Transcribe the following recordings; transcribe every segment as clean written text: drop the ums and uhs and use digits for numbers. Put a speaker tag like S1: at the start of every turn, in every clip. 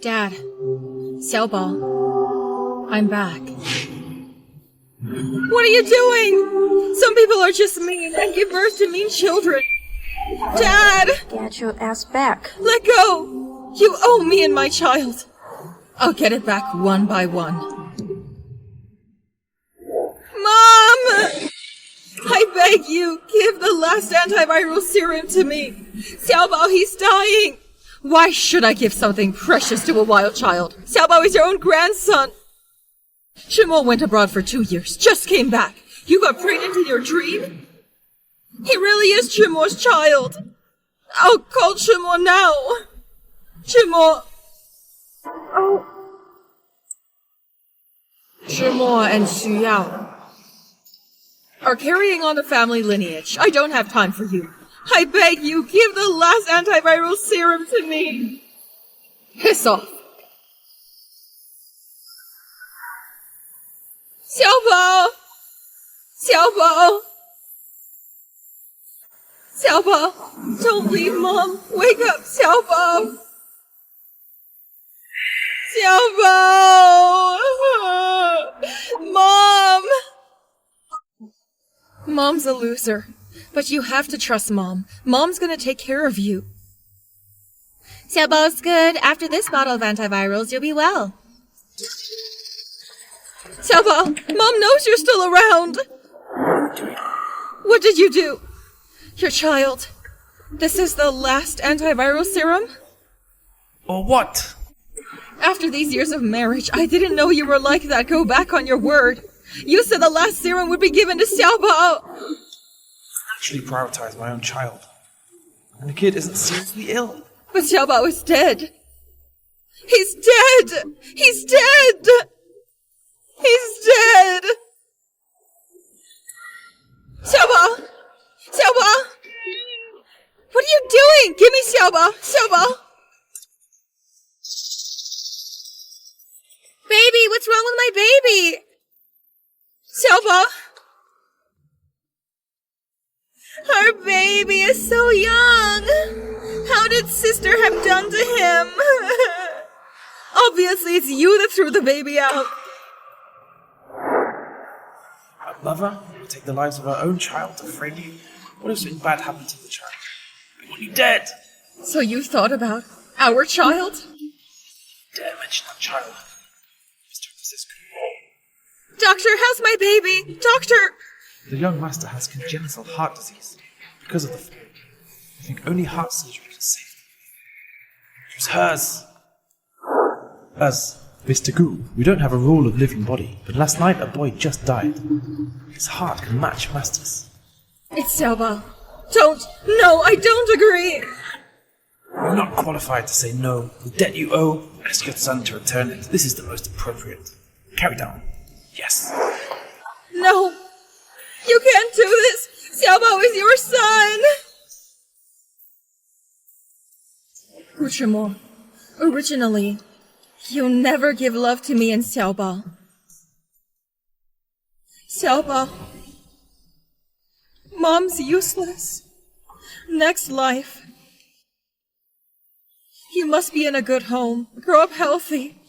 S1: Dad, Xiaobao, I'm back. What are you doing? Some people are just mean and give birth to mean children. Dad!
S2: Get your ass back.
S1: Let go! You owe me and my child. I'll get it back one by one. Mom! I beg you, give the last antiviral serum to me. Xiaobao, he's dying. Why should I give something precious to a wild child? Xiaobao is your own grandson. Shimo went abroad for 2 years, just came back. You got pregnant in your dream? He really is Shimo's child. I'll call Shimo now. Shimo.
S2: Oh.
S1: Shimo and Xu Yao are carrying on the family lineage. I don't have time for you. I beg you, give the last antiviral serum to me. Piss off. Xiaobao! Xiaobao! Xiaobao! Don't leave, Mom! Wake up, Xiaobao! Xiaobao! Mom! Mom's a loser. But you have to trust Mom. Mom's gonna take care of you. Xiaobao's good. After this bottle of antivirals, you'll be well. Xiaobao, Mom knows you're still around. What did you do? Your child. This is the last antiviral serum?
S3: Or what?
S1: After these years of marriage, I didn't know you were like that. Go back on your word. You said the last serum would be given to Xiaobao.
S3: Actually prioritize my own child. And the kid isn't seriously ill.
S1: But Xiaobao is dead. He's dead! He's dead! He's dead! Xiaobao! Xiaobao! What are you doing? Give me Xiaobao! Xiaobao! Baby, what's wrong with my baby? Xiaobao! Our baby is so young! How did sister have done to him? Obviously, it's you that threw the baby out.
S3: A mother will take the lives of her own child to frame you. What if something bad happened to the child? It would be dead.
S1: So you thought about our child?
S3: Dare mention that child. Mr. Francisco.
S1: Doctor, how's my baby? Doctor!
S3: The young master has congenital heart disease because of the fall. I think only heart surgery can save him. It was hers. As Mr. Gu, we don't have a rule of living body, but last night a boy just died. His heart can match master's.
S1: It's Xiaobao. Don't! No, I don't agree!
S3: You're not qualified to say no. The debt you owe, ask your son to return it. This is the most appropriate. Carry down. Yes.
S1: No! You can't do this! Xiaobao is your son! Guchimo, originally, you never give love to me and Xiaobao. Xiaobao, Mom's useless. Next life, you must be in a good home. Grow up healthy.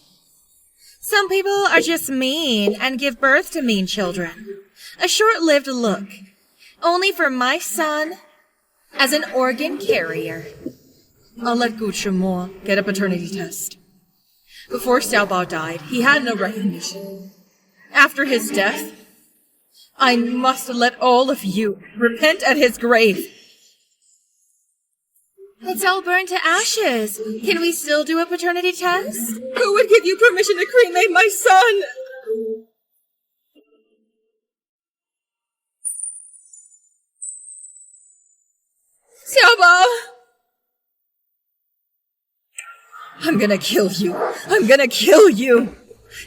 S1: Some people are just mean and give birth to mean children. A short-lived look. Only for my son as an organ carrier. I'll let Guchimo get a paternity test. Before Xiaobao died, he had no recognition. After his death, I must let all of you repent at his grave. It's all burned to ashes. Can we still do a paternity test? Who would give you permission to cremate my son? Xiaobao! I'm gonna kill you. I'm gonna kill you.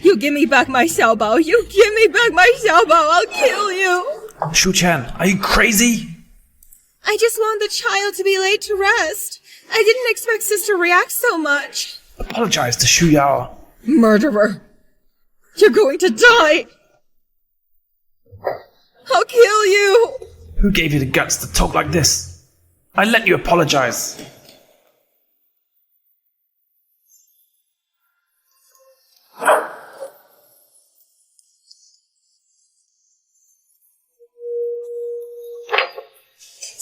S1: You give me back my Xiaobao. You give me back my Xiaobao. I'll kill you.
S3: Shu Qian, are you crazy?
S1: I just want the child to be laid to rest. I didn't expect Sis to react so much.
S3: Apologize to Shu Yao.
S1: Murderer. You're going to die. I'll kill you.
S3: Who gave you the guts to talk like this? I let you apologize.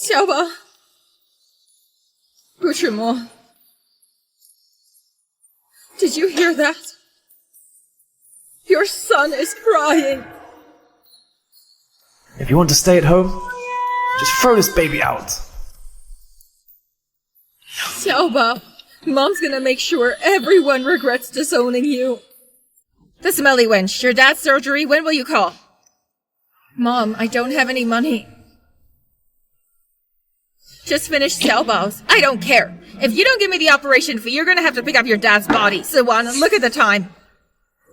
S1: 小宝，顾齿墨, did you hear that? Your son is crying.
S3: If you want to stay at home, just throw this baby out.
S1: 小宝, Mom's gonna make sure everyone regrets disowning you. The smelly wench, your dad's surgery, when will you call? Mom, I don't have any money. Just finish Xiaobao's. I don't care. If you don't give me the operation fee, you're gonna have to pick up your dad's body. Siwan, look at the time.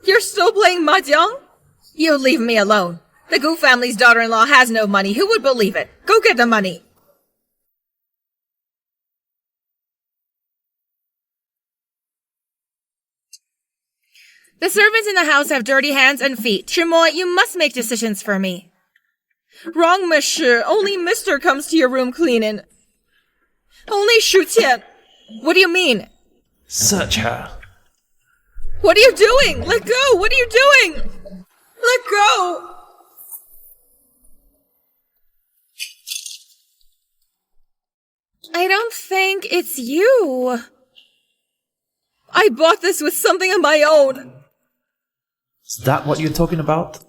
S1: You're still playing mahjong? You leave me alone. The Gu family's daughter-in-law has no money. Who would believe it? Go get the money. The servants in the house have dirty hands and feet. Chimo, you must make decisions for me. Wrong, monsieur. Only Mister comes to your room cleaning. Only Shu Qian. What do you mean?
S3: Search her.
S1: What are you doing? Let go! What are you doing? Let go! I don't think it's you. I bought this with something of my own.
S3: Is that what you're talking about?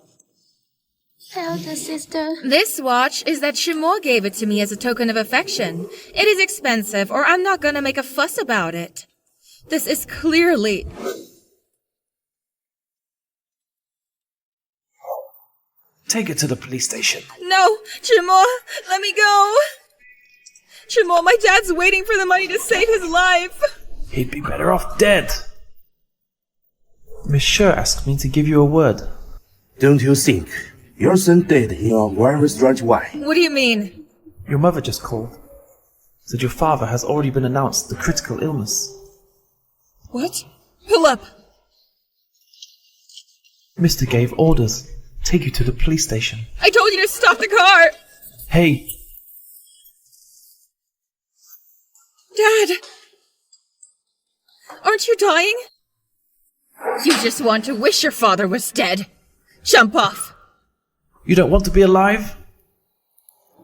S2: Elder sister.
S1: This watch is that Shimo gave it to me as a token of affection. It is expensive, or I'm not gonna make a fuss about it. This is clearly...
S3: Take it to the police station.
S1: No! Shimo, let me go! Shimo, my dad's waiting for the money to save his life!
S3: He'd be better off dead. Monsieur asked me to give you a word.
S4: Don't you think your son dead in a very strange way?
S1: What do you mean?
S3: Your mother just called. Said your father has already been announced the critical illness.
S1: What? Pull up!
S3: Mister gave orders. Take you to the police station.
S1: I told you to stop the car!
S3: Hey!
S1: Dad! Aren't you dying? You just want to wish your father was dead. Jump off.
S3: You don't want to be alive?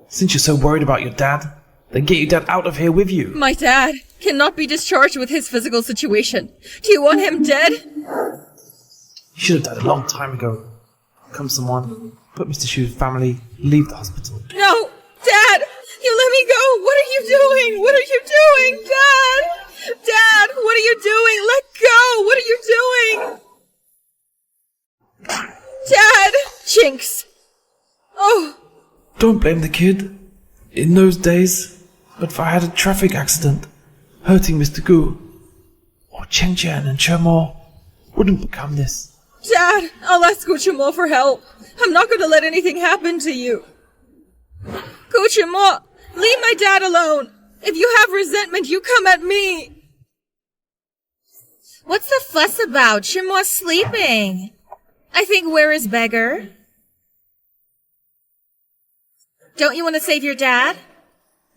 S3: Since you're so worried about your dad, then get your dad out of here with you.
S1: My dad cannot be discharged with his physical situation. Do you want him dead?
S3: You should have died a long time ago. Come someone, put Mr. Shu's family, leave the hospital.
S1: No! Dad! You let me go! What are you doing? What are you doing? Dad! Dad! What are you doing? Let go! What are you doing? Dad! Jinx! Oh!
S3: Don't blame the kid. In those days, but if I had a traffic accident, hurting Mr. Gu, or Chen Chen and Chermo wouldn't become this.
S1: Dad! I'll ask Guchimo for help. I'm not going to let anything happen to you. Guchimo! Leave my dad alone! If you have resentment, you come at me! What's the fuss about? Chimo's sleeping. I think where is beggar? Don't you want to save your dad?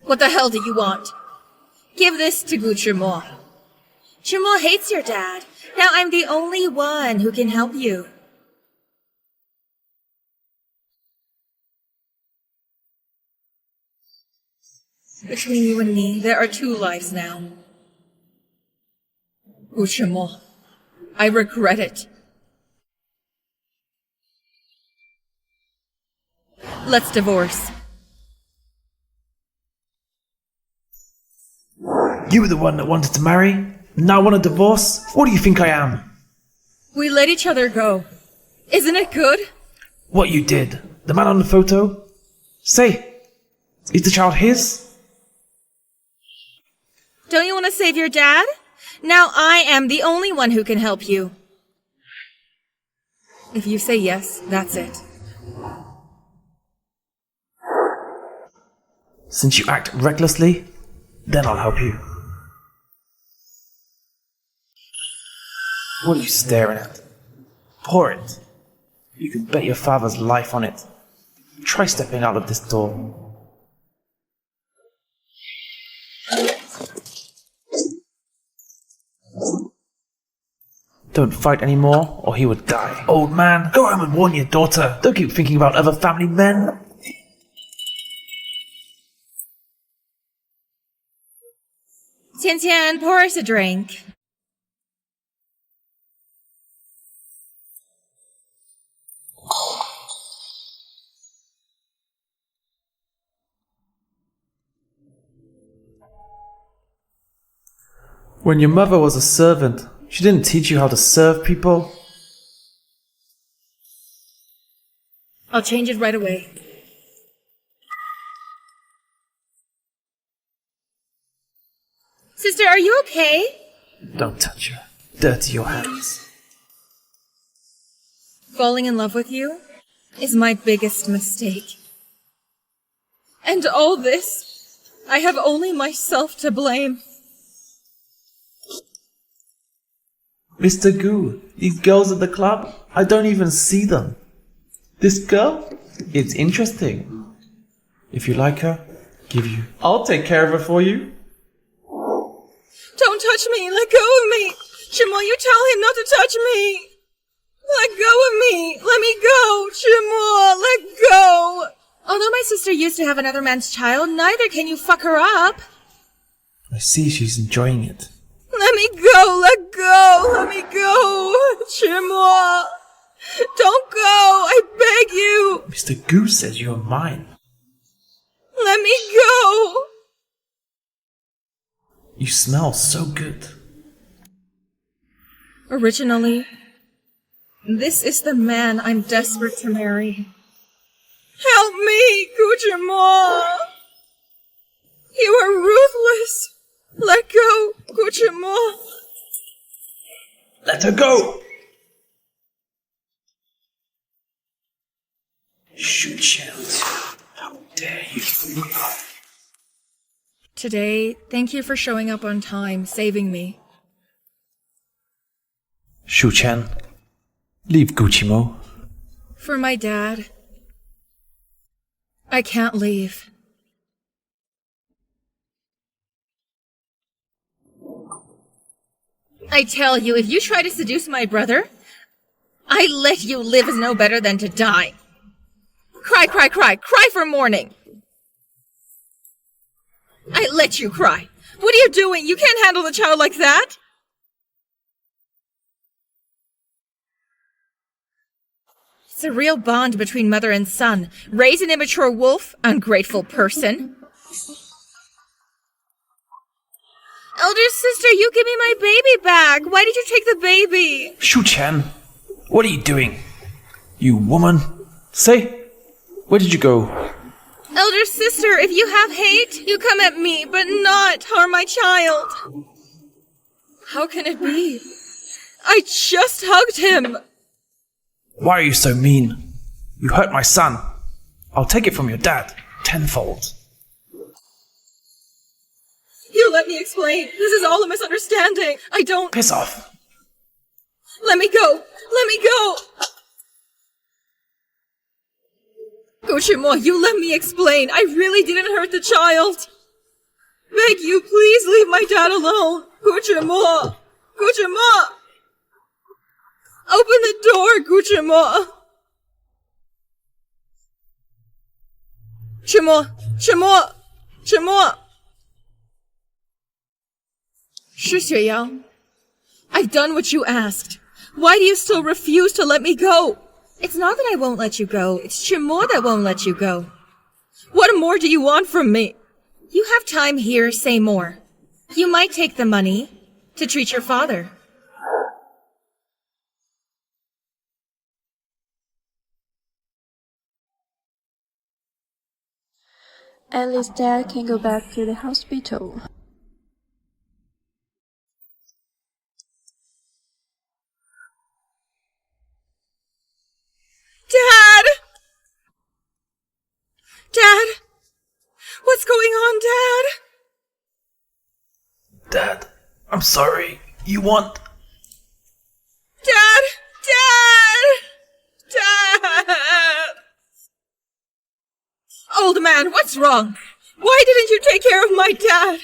S1: What the hell do you want? Give this to Guchimo. Chimo hates your dad. Now I'm the only one who can help you. Between you and me, there are two lives now. Guchimo, I regret it. Let's divorce.
S3: You were the one that wanted to marry? Now want a divorce? What do you think I am?
S1: We let each other go. Isn't it good?
S3: What you did? The man on the photo? Say, is the child his?
S1: Don't you want to save your dad? Now I am the only one who can help you. If you say yes, that's it.
S3: Since you act recklessly, then I'll help you. What are you staring at? Pour it. You can bet your father's life on it. Try stepping out of this door. Don't fight anymore, or he would die. Old man, go home and warn your daughter. Don't keep thinking about other family men.
S1: Tian Tian, pour us a drink.
S3: When your mother was a servant, she didn't teach you how to serve people?
S1: I'll change it right away. Sister, are you okay?
S3: Don't touch her. Dirty your hands.
S1: Falling in love with you is my biggest mistake. And all this, I have only myself to blame.
S3: Mr. Gu, these girls at the club, I don't even see them. This girl? It's interesting. If you like her, give you. I'll take care of her for you.
S1: Don't touch me! Let go of me! Chimo, you tell him not to touch me! Let go of me! Let me go! Chimo, let go! Although my sister used to have another man's child, neither can you fuck her up.
S3: I see she's enjoying it.
S1: Let me go! Let go! Let me go! Chimo! Don't go! I beg you!
S3: Mr. Gu says you're mine.
S1: Let me go!
S3: You smell so good.
S1: Originally, this is the man I'm desperate to marry. Help me, Gucciamo! You are ruthless! Let go, Gucciamo!
S3: Let her go! Shoot, child. How dare you?
S1: Today, thank you for showing up on time, saving me.
S3: Shu Chen, leave Gucci-mo.
S1: For my dad, I can't leave. I tell you, if you try to seduce my brother, I let you live as no better than to die. Cry, cry, cry, cry for mourning. I let you cry. What are you doing? You can't handle the child like that. It's a real bond between mother and son. Raise an immature wolf, ungrateful person. Elder sister, you give me my baby back. Why did you take the baby?
S3: Shu Chen, what are you doing? You woman. Say, where did you go?
S1: Elder sister, if you have hate, you come at me, but not harm my child. How can it be? I just hugged him.
S3: Why are you so mean? You hurt my son. I'll take it from your dad, tenfold.
S1: You let me explain. This is all a misunderstanding. I don't...
S3: Piss off.
S1: Let me go. Let me go. Gucci-mo, you let me explain. I really didn't hurt the child. Beg you, please leave my dad alone. Gucci-mo. Gucci-mo. Open the door, Gucci-mo. Chimo, Chimo, Chimo. Shi Xueyang, I've done what you asked. Why do you still refuse to let me go? It's not that I won't let you go. It's Chimo that won't let you go. What more do you want from me? You have time here, say more. You might take the money to treat your father.
S2: At least Dad can go back to the hospital.
S1: Dad! Dad! What's going on, Dad?
S3: Dad, I'm sorry. You want...
S1: Dad! Dad! Dad! Old man, what's wrong? Why didn't you take care of my dad?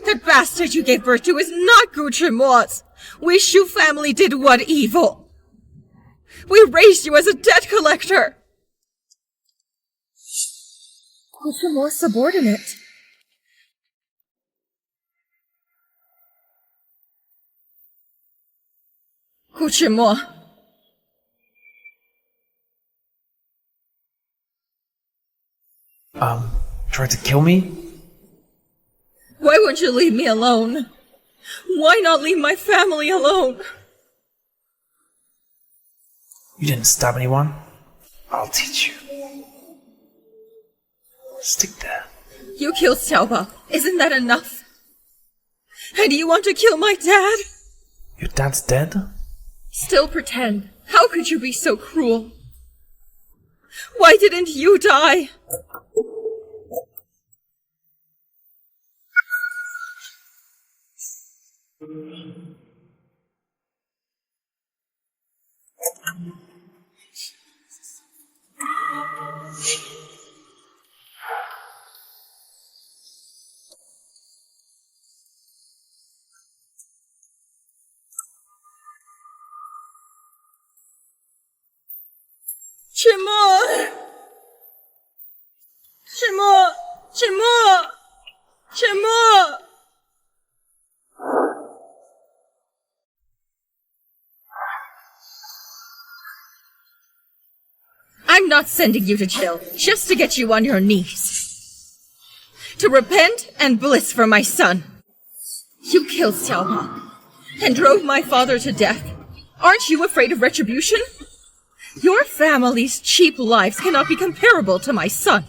S1: That bastard you gave birth to is not Gucci-mo's. We Shu family did what evil? We raised you as a debt collector. Gucci-mo's subordinate. 顾志墨，
S3: Trying to kill me?
S1: Why won't you leave me alone? Why not leave my family alone?
S3: You didn't stab anyone. I'll teach you. Stick there.
S1: You killed Xiaobao. Isn't that enough? And you want to kill my dad?
S3: Your dad's dead?
S1: Still pretend. How could you be so cruel? Why didn't you die? I'm not sending you to jail just to get you on your knees. To repent and bliss for my son. You killed Xiaobao and drove my father to death. Aren't you afraid of retribution? Your family's cheap lives cannot be comparable to my son.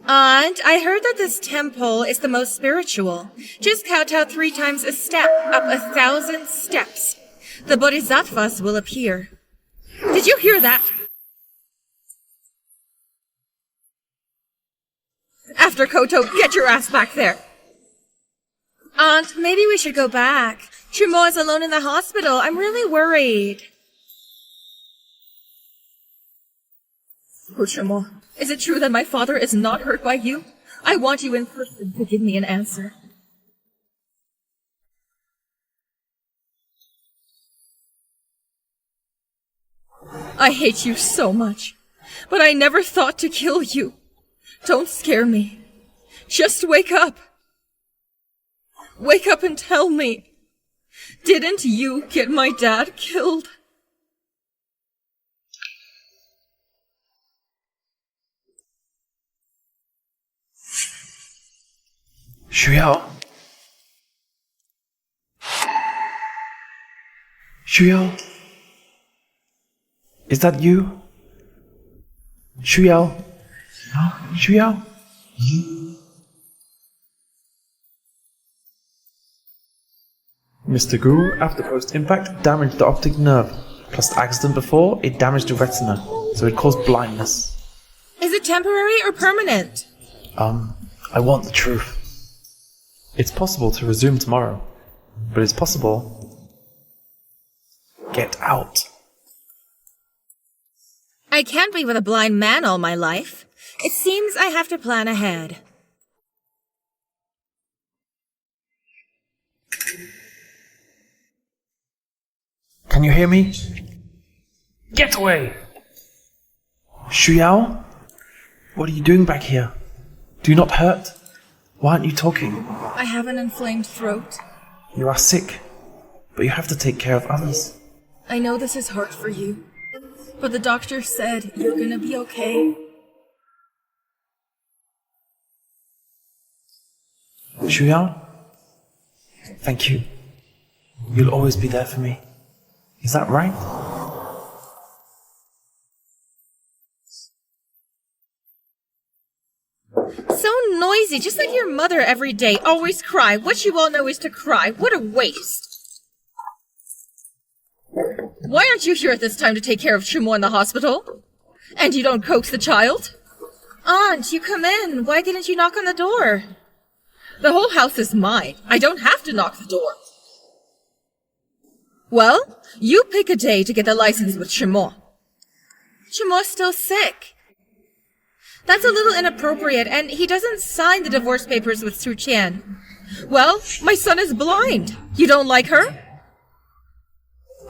S1: Aunt, I heard that this temple is the most spiritual. Just kowtow 3 times a step, up 1,000 steps. The bodhisattvas will appear. Did you hear that? After Koto, get your ass back there. Aunt, maybe we should go back. Chumo is alone in the hospital. I'm really worried. Chumo, is it true that my father is not hurt by you? I want you in person to give me an answer. I hate you so much, but I never thought to kill you. Don't scare me. Just wake up. Wake up and tell me. Didn't you get my dad killed?
S3: Shuyao? Shuyao? Is that you? Shuyao? No? Shuyao? Mr. Gu, after post-impact, damaged the optic nerve. Plus the accident before, it damaged the retina, so it caused blindness.
S1: Is it temporary or permanent?
S3: I want the truth. It's possible to resume tomorrow, but it's possible. Get out.
S1: I can't be with a blind man all my life. It seems I have to plan ahead.
S3: Can you hear me? Get away! Shuyao? What are you doing back here? Do you not hurt? Why aren't you talking?
S1: I have an inflamed throat.
S3: You are sick, but you have to take care of others.
S1: I know this is hard for you, but the doctor said you're gonna be okay.
S3: Shuyao? Thank you. You'll always be there for me. Is that right?
S1: So noisy, just like your mother every day. Always cry. What you all know is to cry. What a waste. Why aren't you here at this time to take care of Chumo in the hospital? And you don't coax the child? Aunt, you come in. Why didn't you knock on the door? The whole house is mine. I don't have to knock the door. Well, you pick a day to get the license with Chumo. Chumo's still sick. That's a little inappropriate, and he doesn't sign the divorce papers with Su Qian. Well, my son is blind. You don't like her?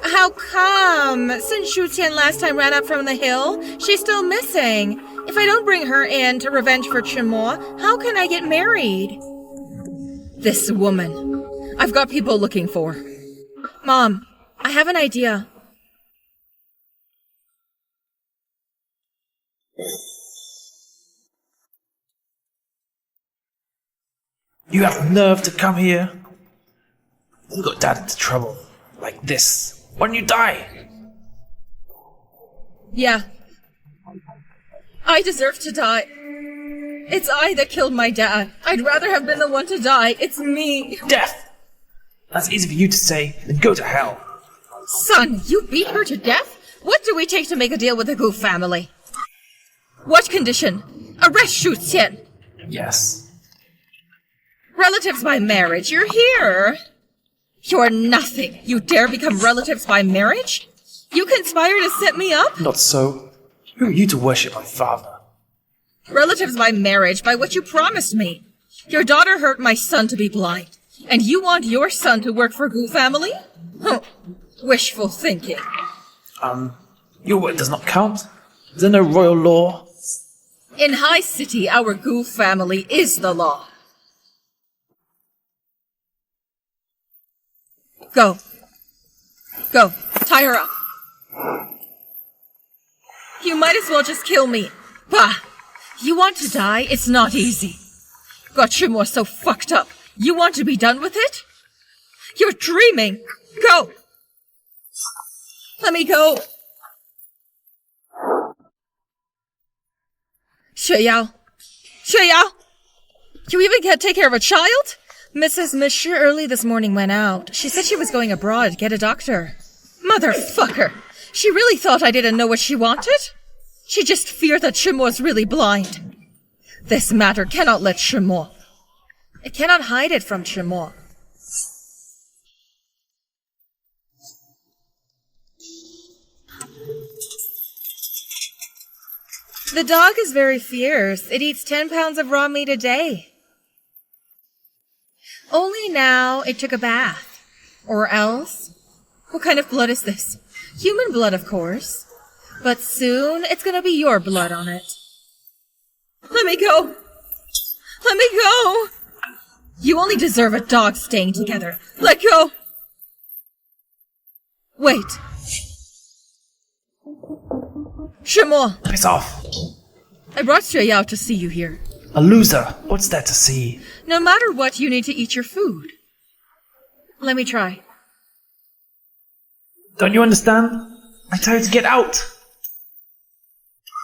S1: How come? Since Shu Qian last time ran up from the hill, she's still missing. If I don't bring her in to revenge for Chumo, how can I get married? This woman. I've got people looking for her. Mom, I have an idea.
S3: You have nerve to come here? You got Dad into trouble. Like this. When you die.
S1: Yeah. I deserve to die. It's I that killed my dad. I'd rather have been the one to die. It's me.
S3: Death! That's easy for you to say. Then go to hell.
S1: Son, you beat her to death? What do we take to make a deal with the Gu family? What condition? Arrest Shu Qian.
S3: Yes.
S1: Relatives by marriage, you're here. You're nothing. You dare become relatives by marriage? You conspire to set me up?
S3: Not so. Who are you to worship my father?
S1: Relatives by marriage, by what you promised me. Your daughter hurt my son to be blind. And you want your son to work for Gu family? Huh. Wishful thinking.
S3: Your word does not count? Is there no royal law?
S1: In High City, our Gu family is the law. Go. Go. Tie her up. You might as well just kill me. Bah! You want to die? It's not easy. Got Shimo so fucked up. You want to be done with it? You're dreaming. Go! Let me go. Xueyao. Xueyao! You even can't take care of a child? Mrs. Misher early this morning went out. She said she was going abroad to get a doctor. Motherfucker! She really thought I didn't know what she wanted? She just feared that Shimo is really blind. This matter cannot let Shimo. It cannot hide it from Shimo. The dog is very fierce. It eats 10 pounds of raw meat a day. Only now it took a bath. Or else? What kind of blood is this? Human blood, of course. But soon it's gonna be your blood on it. Let me go! Let me go! You only deserve a dog staying together. Let go! Wait. Shimo!
S3: Piss off.
S1: I brought Xueyao to see you here.
S3: A loser. What's there to see?
S1: No matter what, you need to eat your food. Let me try.
S3: Don't you understand? I tell you to get out.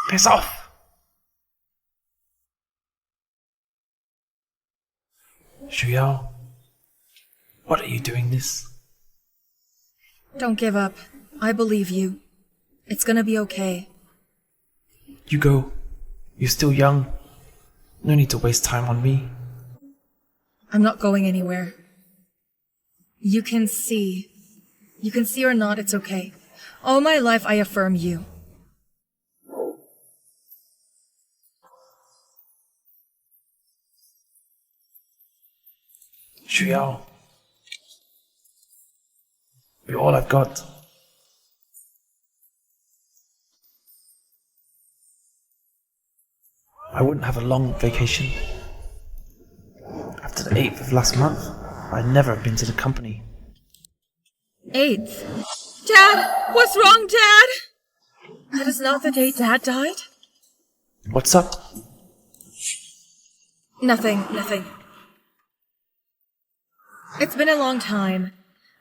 S3: Piss off. Shuyao, what are you doing this?
S1: Don't give up. I believe you. It's gonna be okay.
S3: You go. You're still young. No need to waste time on me.
S1: I'm not going anywhere. You can see. You can see or not, it's okay. All my life I affirm you.
S3: Shuyao, you're all I've got. I wouldn't have a long vacation. After the 8th of last month, I'd never have been to the company.
S1: 8th. Dad! What's wrong, Dad? That is not the day Dad died?
S3: What's up?
S1: Nothing. It's been a long time.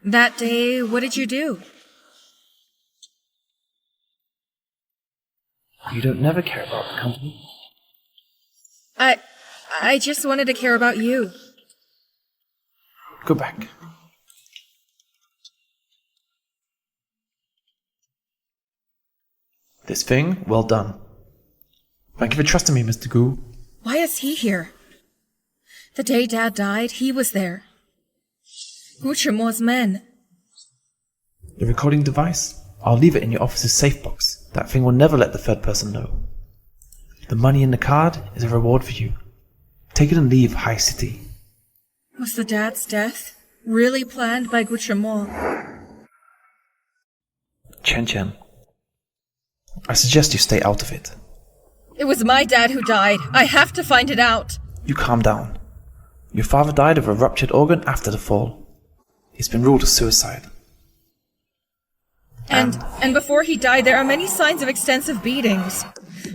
S1: That day, what did you do?
S3: You don't never care about the company?
S1: I just wanted to care about you.
S3: Go back. This thing, well done. Thank you for trusting me, Mr. Gu.
S1: Why is he here? The day Dad died, he was there. Guchimo's men.
S3: The recording device? I'll leave it in your office's safe box. That thing will never let the third person know. The money in the card is a reward for you. Take it and leave High City.
S1: Was the dad's death really planned by Guchimo?
S3: Chen. I suggest you stay out of it.
S1: It was my dad who died. I have to find it out.
S3: You calm down. Your father died of a ruptured organ after the fall. He's been ruled a suicide.
S1: And before he died, there are many signs of extensive beatings.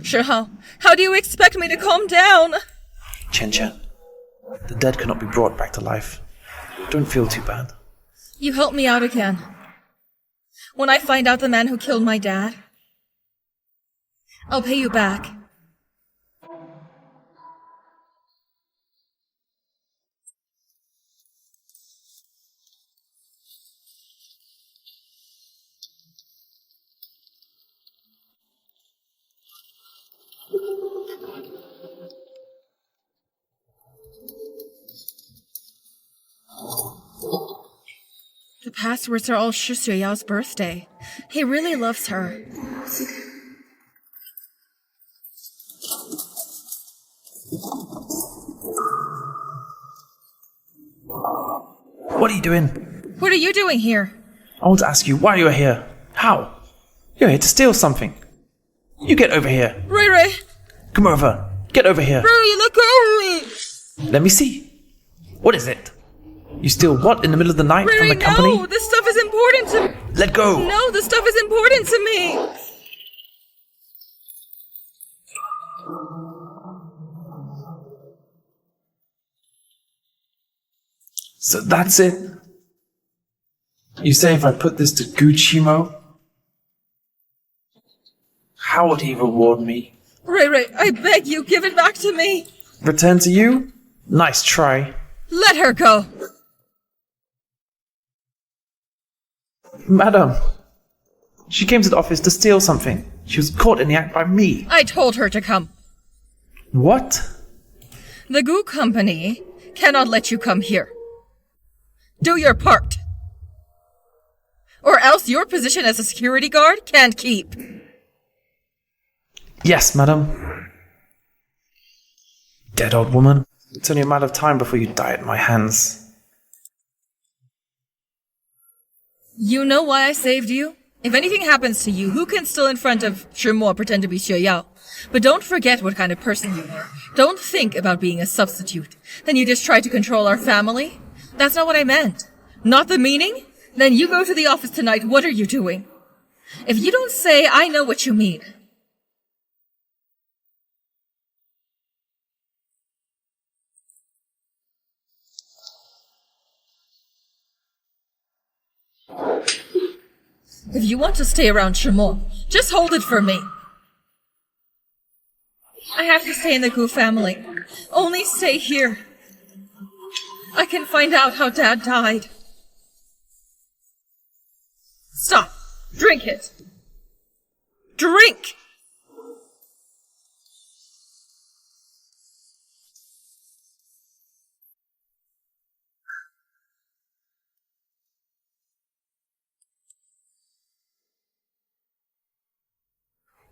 S1: Shihao, how do you expect me to calm down?
S3: Chen Chen, the dead cannot be brought back to life. Don't feel too bad.
S1: You help me out again. When I find out the man who killed my dad, I'll pay you back. The passwords are all Shi Xueyao's birthday. He really loves her.
S3: What are you doing?
S1: What are you doing here?
S3: I want to ask you why you are here. How? You're here to steal something. You get over here.
S1: Ray!
S3: Come over. Get over here.
S1: Ray, let go of me!
S3: Let me see. What is it? You steal what in the middle of the night from the company?
S1: No! This stuff is important to me!
S3: Let go!
S1: No, this stuff is important to me!
S3: So that's it? You say if I put this to Gucci-mo, how would he reward me?
S1: Ray, I beg you, give it back to me!
S3: Return to you? Nice try.
S1: Let her go!
S3: Madam, she came to the office to steal something. She was caught in the act by me.
S1: I told her to come.
S3: What?
S1: The Goo Company cannot let you come here. Do your part. Or else your position as a security guard can't keep.
S3: Yes, madam. Dead old woman. It's only a matter of time before you die at my hands.
S1: You know why I saved you? If anything happens to you, who can still in front of Shimo pretend to be Xue Yao? But don't forget what kind of person you are. Don't think about being a substitute. Then you just try to control our family? That's not what I meant. Not the meaning? Then you go to the office tonight. What are you doing? If you don't say, I know what you mean. If you want to stay around Shimo, just hold it for me. I have to stay in the Gu family. Only stay here. I can find out how Dad died. Stop. Drink it. Drink!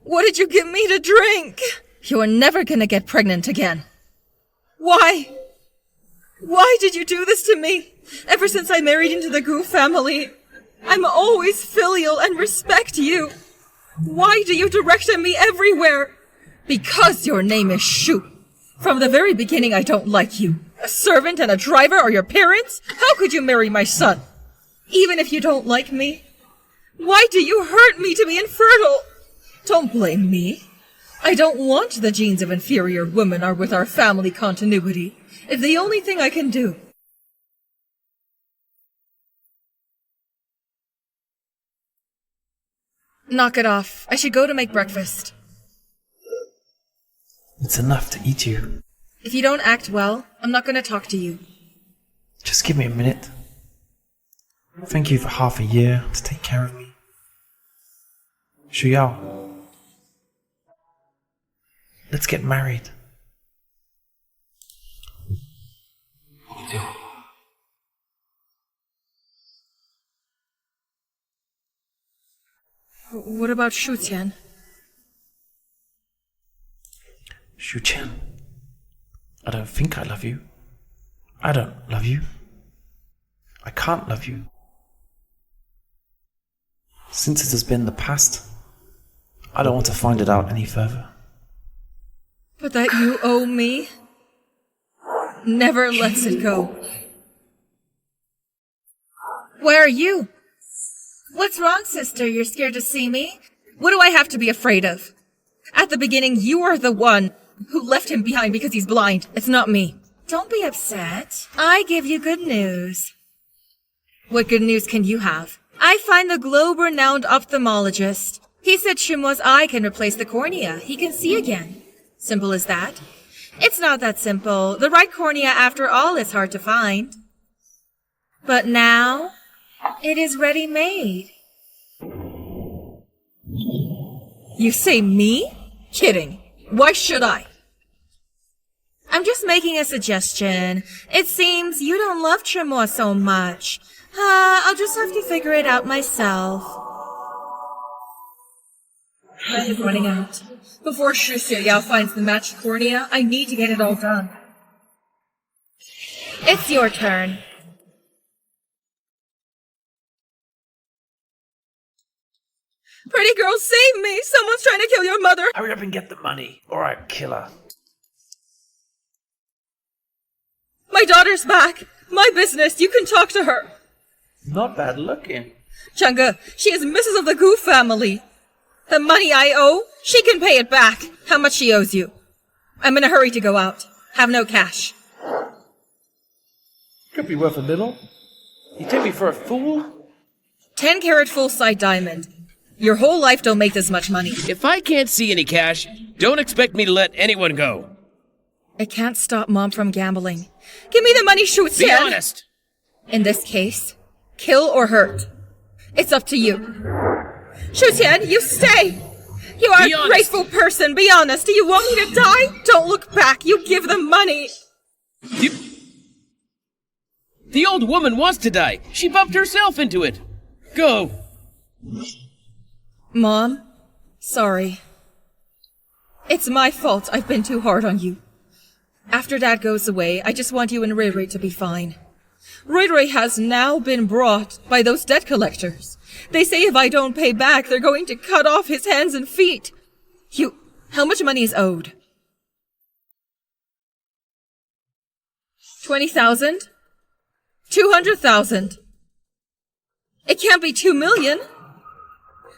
S1: What did you give me to drink? You are never gonna get pregnant again. Why? Why did you do this to me? Ever since I married into the Gu family, I'm always filial and respect you. Why do you direct at me everywhere? Because your name is Shu. From the very beginning, I don't like you. A servant and a driver are your parents? How could you marry my son? Even if you don't like me? Why do you hurt me to be infertile? Don't blame me. I don't want the genes of inferior women are with our family continuity. It's the only thing I can do. Knock it off. I should go to make breakfast.
S3: It's enough to eat you.
S1: If you don't act well, I'm not going to talk to you.
S3: Just give me a minute. Thank you for half a year to take care of me. Xu Yao. Let's get married.
S1: What about Shu Qian?
S3: Shu Qian, I don't think I love you. I don't love you. I can't love you. Since it has been the past, I don't want to find it out any further.
S1: But that you owe me never lets it go. Where are you? What's wrong, sister? You're scared to see me? What do I have to be afraid of? At the beginning, you are the one who left him behind because he's blind. It's not me. Don't be upset. I give you good news. What good news can you have? I find the globe-renowned ophthalmologist. He said Chimo's eye can replace the cornea. He can see again. Simple as that. It's not that simple. The right cornea, after all, is hard to find. But now, it is ready-made. You say me? Kidding. Why should I? I'm just making a suggestion. It seems you don't love Chimo so much. I'll just have to figure it out myself. Time is running out. Before Shu Xiuyao finds the matched cornea, I need to get it all done. It's your turn. Pretty girl, save me! Someone's trying to kill your mother!
S3: Hurry up and get the money, or I kill her.
S1: My daughter's back! My business, you can talk to her!
S3: Not bad looking.
S1: Chang'e, she is Mrs. of the Gu family. The money I owe, she can pay it back. How much she owes you? I'm in a hurry to go out. Have no cash.
S3: Could be worth a little. You take me for a fool?
S1: 10-carat full-side diamond. Your whole life don't make this much money.
S5: If I can't see any cash, don't expect me to let anyone go.
S1: I can't stop Mom from gambling. Give me the money, Shu Qian!
S5: Be honest!
S1: In this case, kill or hurt. It's up to you. Shu Qian, you stay! You are
S5: Be
S1: a
S5: honest.
S1: grateful person, be honest. Do you want me to die? Don't look back, you give them money.
S5: The old woman wants to die. She bumped herself into it. Go.
S1: Mom, sorry. It's my fault I've been too hard on you. After Dad goes away, I just want you and Ray Ray to be fine. Ray Ray has now been brought by those debt collectors. They say if I don't pay back, they're going to cut off his hands and feet. How much money is owed? 20,000? 200,000? It can't be 2 million.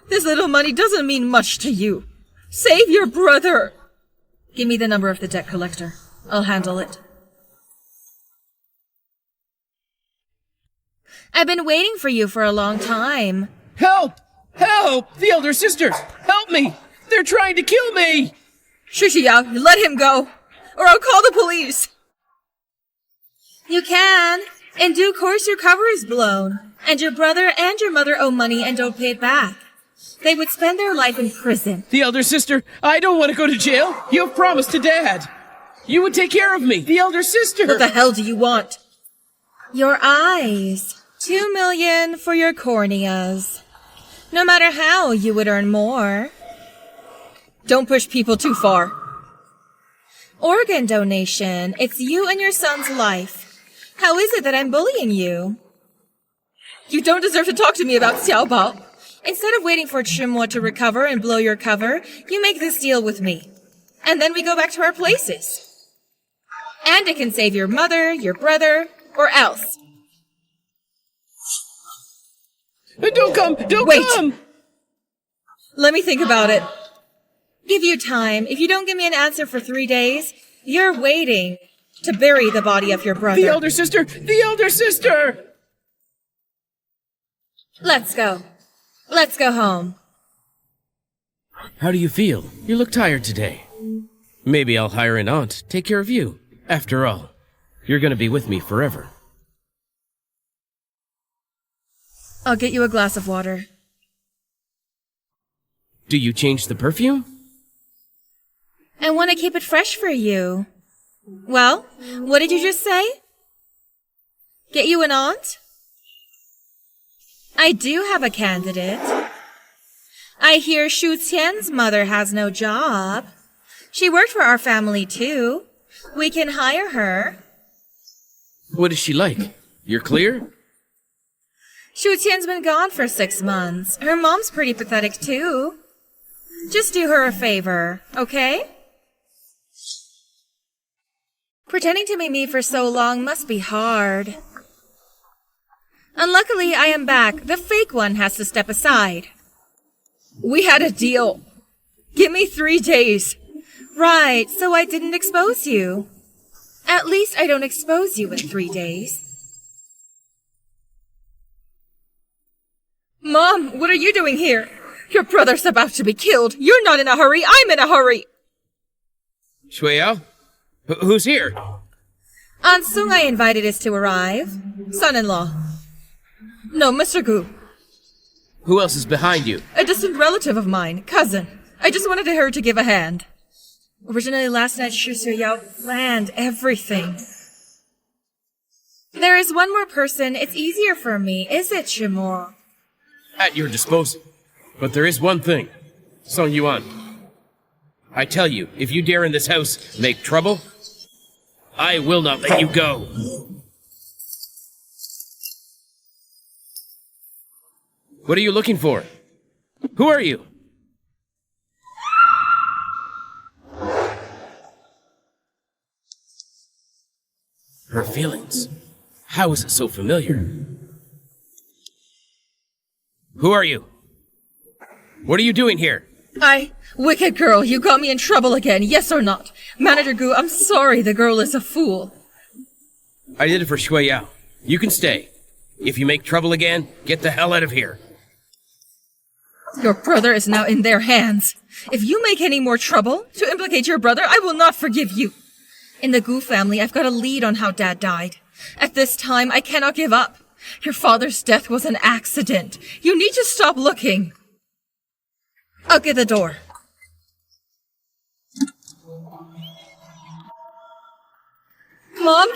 S1: This little money doesn't mean much to you. Save your brother. Give me the number of the debt collector. I'll handle it. I've been waiting for you for a long time.
S5: Help! Help! The elder sisters! Help me! They're trying to kill me!
S1: Shu Xiuyao, let him go, or I'll call the police. You can. In due course, your cover is blown, and your brother and your mother owe money and don't pay it back. They would spend their life in prison.
S5: The elder sister, I don't want to go to jail. You have promised to Dad. You would take care of me. The elder sister.
S1: What the hell do you want? Your eyes. 2 million for your corneas. No matter how, you would earn more. Don't push people too far. Organ donation. It's you and your son's life. How is it that I'm bullying you? You don't deserve to talk to me about Xiaobao. Instead of waiting for Chimo to recover and blow your cover, you make this deal with me. And then we go back to our places. And it can save your mother, your brother, or else.
S5: Don't come! Don't
S1: Wait.
S5: come!
S1: Let me think about it. Give you time. If you don't give me an answer for 3 days, you're waiting to bury the body of your brother.
S5: The elder sister! The elder sister!
S1: Let's go. Let's go home.
S5: How do you feel? You look tired today. Maybe I'll hire an aunt, take care of you. After all, you're gonna be with me forever.
S1: I'll get you a glass of water.
S5: Do you change the perfume?
S1: I want to keep it fresh for you. Well, what did you just say? Get you an aunt? I do have a candidate. I hear Shu Qian's mother has no job. She worked for our family too. We can hire her.
S5: What is she like? You're clear?
S1: Shu Qian's been gone for 6 months. Her mom's pretty pathetic too. Just do her a favor, okay? Pretending to be me for so long must be hard. Unluckily, I am back. The fake one has to step aside. We had a deal. Give me 3 days. Right, so I didn't expose you. At least I don't expose you in 3 days. Mom, what are you doing here? Your brother's about to be killed. You're not in a hurry. I'm in a hurry.
S5: Shueyao? Who's here?
S1: Aunt Sung I invited us to arrive. Son-in-law. No, Mr. Gu.
S5: Who else is behind you?
S1: A distant relative of mine. Cousin. I just wanted her to give a hand. Originally last night, Shu Yao planned everything. There is one more person. It's easier for me, is it, Shimo?
S5: At your disposal. But there is one thing. Song Yuan. I tell you, if you dare in this house make trouble, I will not let you go. What are you looking for? Who are you? Her feelings. How is it so familiar? Who are you? What are you doing here?
S1: Wicked girl, you got me in trouble again, yes or not? Manager Gu, I'm sorry, the girl is a fool.
S5: I did it for Shueyao. You can stay. If you make trouble again, get the hell out of here.
S1: Your brother is now in their hands. If you make any more trouble to implicate your brother, I will not forgive you. In the Gu family, I've got a lead on how Dad died. At this time, I cannot give up. Your father's death was an accident. You need to stop looking. I'll get the door. Mom?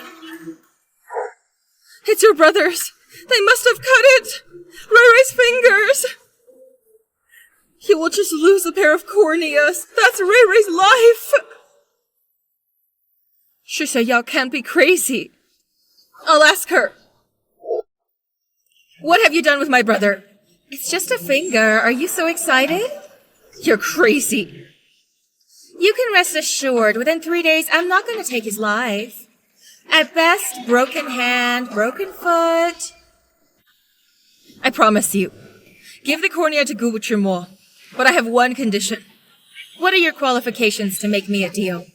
S1: It's your brothers. They must have cut it. Ray-Ray's fingers. He will just lose a pair of corneas. That's Ray-Ray's life. Shu Xiaoyao can't be crazy. I'll ask her. What have you done with my brother? It's just a finger. Are you so excited? You're crazy. You can rest assured, within 3 days, I'm not going to take his life. At best, broken hand, broken foot. I promise you. Give the cornea to Gu Wuchimo. But I have one condition. What are your qualifications to make me a deal?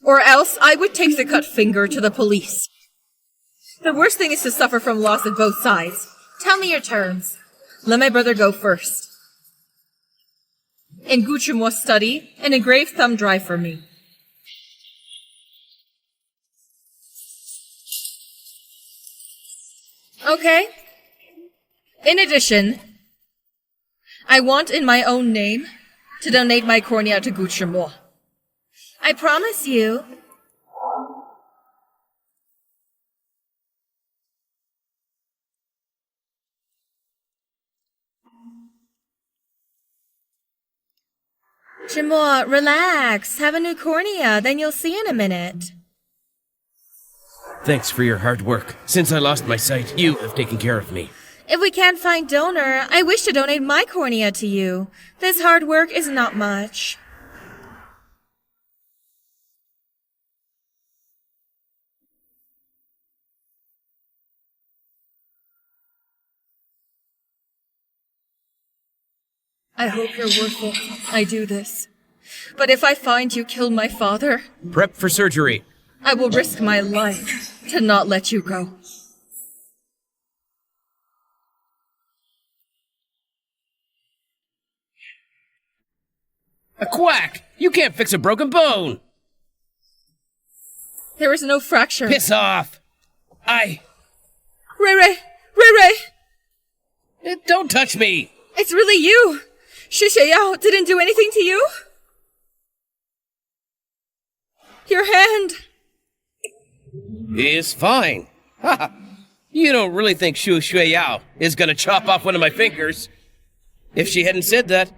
S1: Or else I would take the cut finger to the police. The worst thing is to suffer from loss at both sides. Tell me your terms. Let my brother go first. In Gu Wuchimo's study, an engraved thumb drive for me. Okay. In addition, I want in my own name to donate my cornea to Gu Wuchimo. I promise you. Chimo, relax. Have a new cornea, then you'll see in a minute.
S5: Thanks for your hard work. Since I lost my sight, you have taken care of me.
S1: If we can't find donor, I wish to donate my cornea to you. This hard work is not much. I hope you're worthful. I do this. But if I find you killed my father,
S5: Prep for surgery.
S1: I will risk my life to not let you go.
S5: A quack! You can't fix a broken bone!
S1: There is no fracture.
S5: Piss off!
S1: Ray!
S5: Don't touch me!
S1: It's really you! Shu Xiaoyao didn't do anything to you? Your hand!
S5: He is fine. Ha! You don't really think Shu Shueyao is gonna chop off one of my fingers? If she hadn't said that,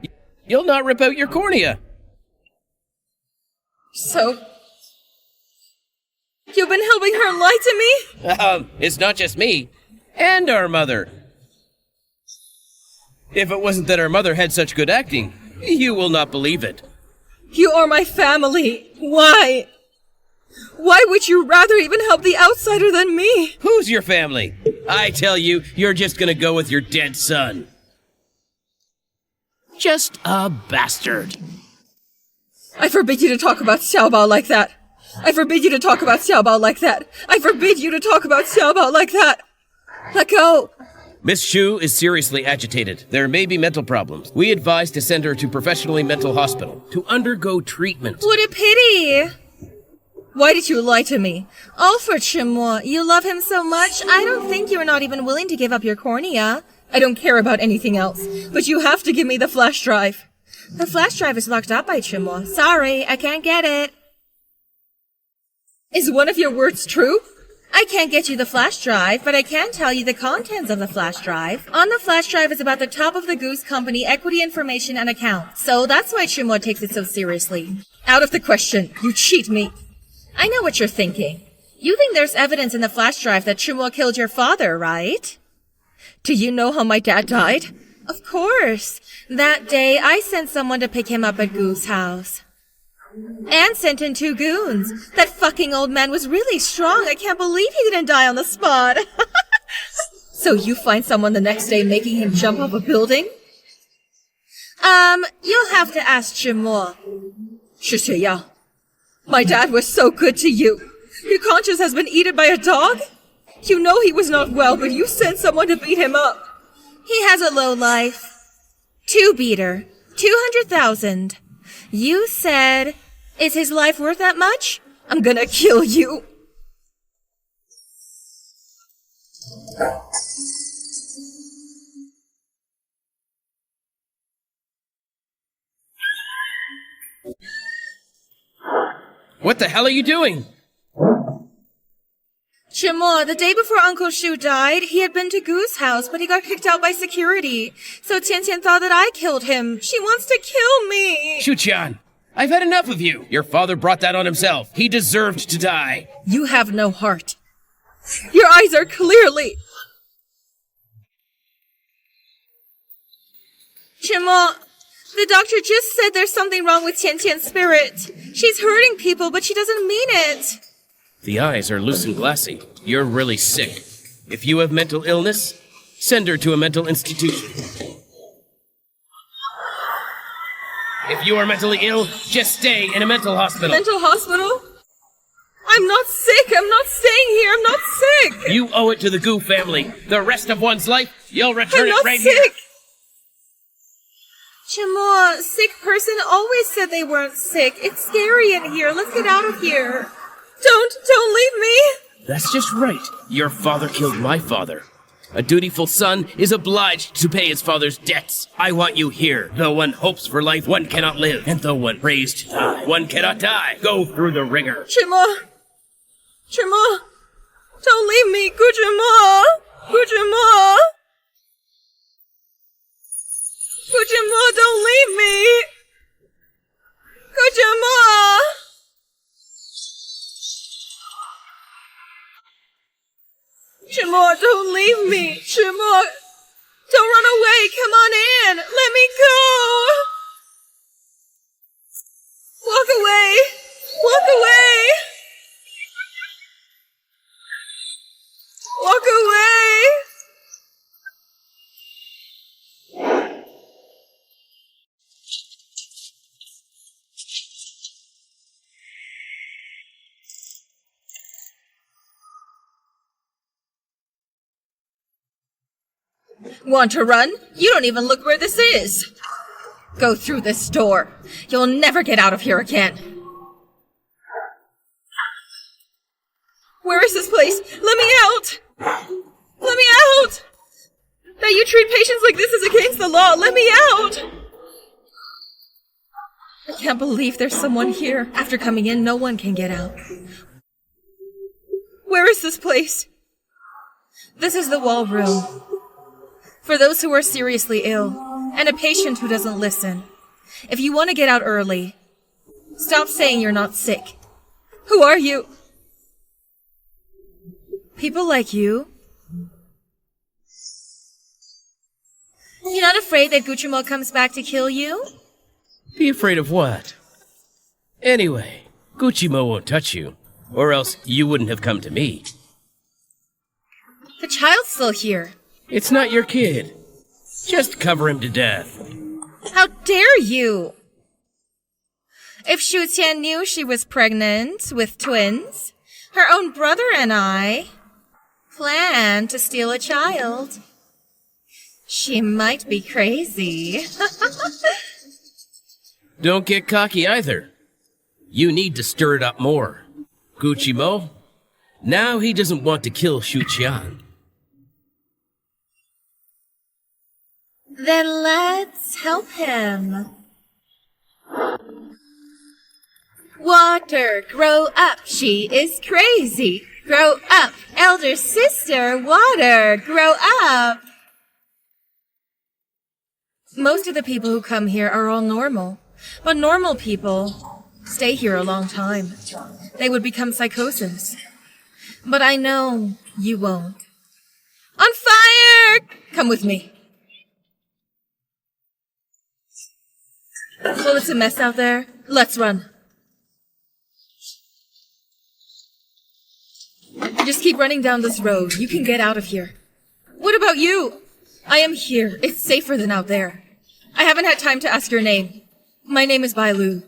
S5: you'll not rip out your cornea.
S1: So, you've been helping her lie to me?
S5: It's not just me, and our mother. If it wasn't that our mother had such good acting, you will not believe it.
S1: You are my family. Why? Why would you rather even help the outsider than me?
S5: Who's your family? I tell you, you're just gonna go with your dead son. Just a bastard.
S1: I forbid you to talk about Xiaobao like that. I forbid you to talk about Xiaobao like that. I forbid you to talk about Xiaobao like that. Let go.
S5: Miss Shu is seriously agitated. There may be mental problems. We advise to send her to professionally mental hospital to undergo treatment.
S1: What a pity. Why did you lie to me? All for Chimo. You love him so much, I don't think you're not even willing to give up your cornea. I don't care about anything else, but you have to give me the flash drive. The flash drive is locked up by Chimo. Sorry, I can't get it. Is one of your words true? I can't get you the flash drive, but I can tell you the contents of the flash drive. On the flash drive is about the top of the Goose Company equity information and account. So that's why Chimo takes it so seriously. Out of the question. You cheat me. I know what you're thinking. You think there's evidence in the flash drive that Chimo killed your father, right? Do you know how my dad died? Of course. That day, I sent someone to pick him up at Goo's house. And sent in 2 goons. That fucking old man was really strong. I can't believe he didn't die on the spot. So you find someone the next day making him jump off a building? You'll have to ask Chimo. Shishaya, my dad was so good to you. Your conscience has been eaten by a dog? You know he was not well, but you sent someone to beat him up. He has a low life. 2 beater. 200,000. You said, is his life worth that much? I'm gonna kill you.
S5: What the hell are you doing?
S1: Chimo, the day before Uncle Shu died, he had been to Goo's house, but he got kicked out by security. So Tian thought that I killed him. She wants to kill me.
S5: Shu-chan, I've had enough of you. Your father brought that on himself. He deserved to die.
S1: You have no heart. Your eyes are clearly... Chimo, the doctor just said there's something wrong with Tian's spirit. She's hurting people, but she doesn't mean it.
S5: The eyes are loose and glassy. You're really sick. If you have mental illness, send her to a mental institution. If you are mentally ill, just stay in a mental hospital.
S1: Mental hospital? I'm not sick. I'm not staying here. I'm not sick.
S5: You owe it to the Gu family. The rest of one's life, you'll return it right
S1: sick.
S5: here.
S1: Chimo, sick person always said they weren't sick. It's scary in here. Let's get out of here. Don't leave me!
S5: That's just right. Your father killed my father. A dutiful son is obliged to pay his father's debts. I want you here. Though one hopes for life, one cannot live. And though one prays to die, one cannot die. Go through the rigor.
S1: Chimo! Don't leave me! Gujimo! Don't leave me! Gujimo! Chimo, don't leave me! Chimo! Don't run away! Come on in! Let me go! Walk away! Walk away! Walk away! Want to run? You don't even look where this is. Go through this door. You'll never get out of here again. Where is this place? Let me out! Let me out! That you treat patients like this is against the law. Let me out! I can't believe there's someone here. After coming in, no one can get out. Where is this place? This is the wall room. For those who are seriously ill, and a patient who doesn't listen. If you want to get out early, stop saying you're not sick. Who are you? People like you? You're not afraid that Guchimo comes back to kill you?
S5: Be afraid of what? Anyway, Guchimo won't touch you, or else you wouldn't have come to me.
S1: The child's still here.
S5: It's not your kid. Just cover him to death.
S1: How dare you! If Shu Qian knew she was pregnant with twins, her own brother and I planned to steal a child. She might be crazy.
S5: Don't get cocky either. You need to stir it up more. Gucci Mo, now he doesn't want to kill Shu Qian.
S1: Then let's help him. Water, grow up, she is crazy. Grow up, elder sister, water, grow up. Most of the people who come here are all normal, but normal people stay here a long time. They would become psychosis. But I know you won't. On fire! Come with me. Well, it's a mess out there. Let's run. Just keep running down this road. You can get out of here. What about you? I am here. It's safer than out there. I haven't had time to ask your name. My name is Bai Lu.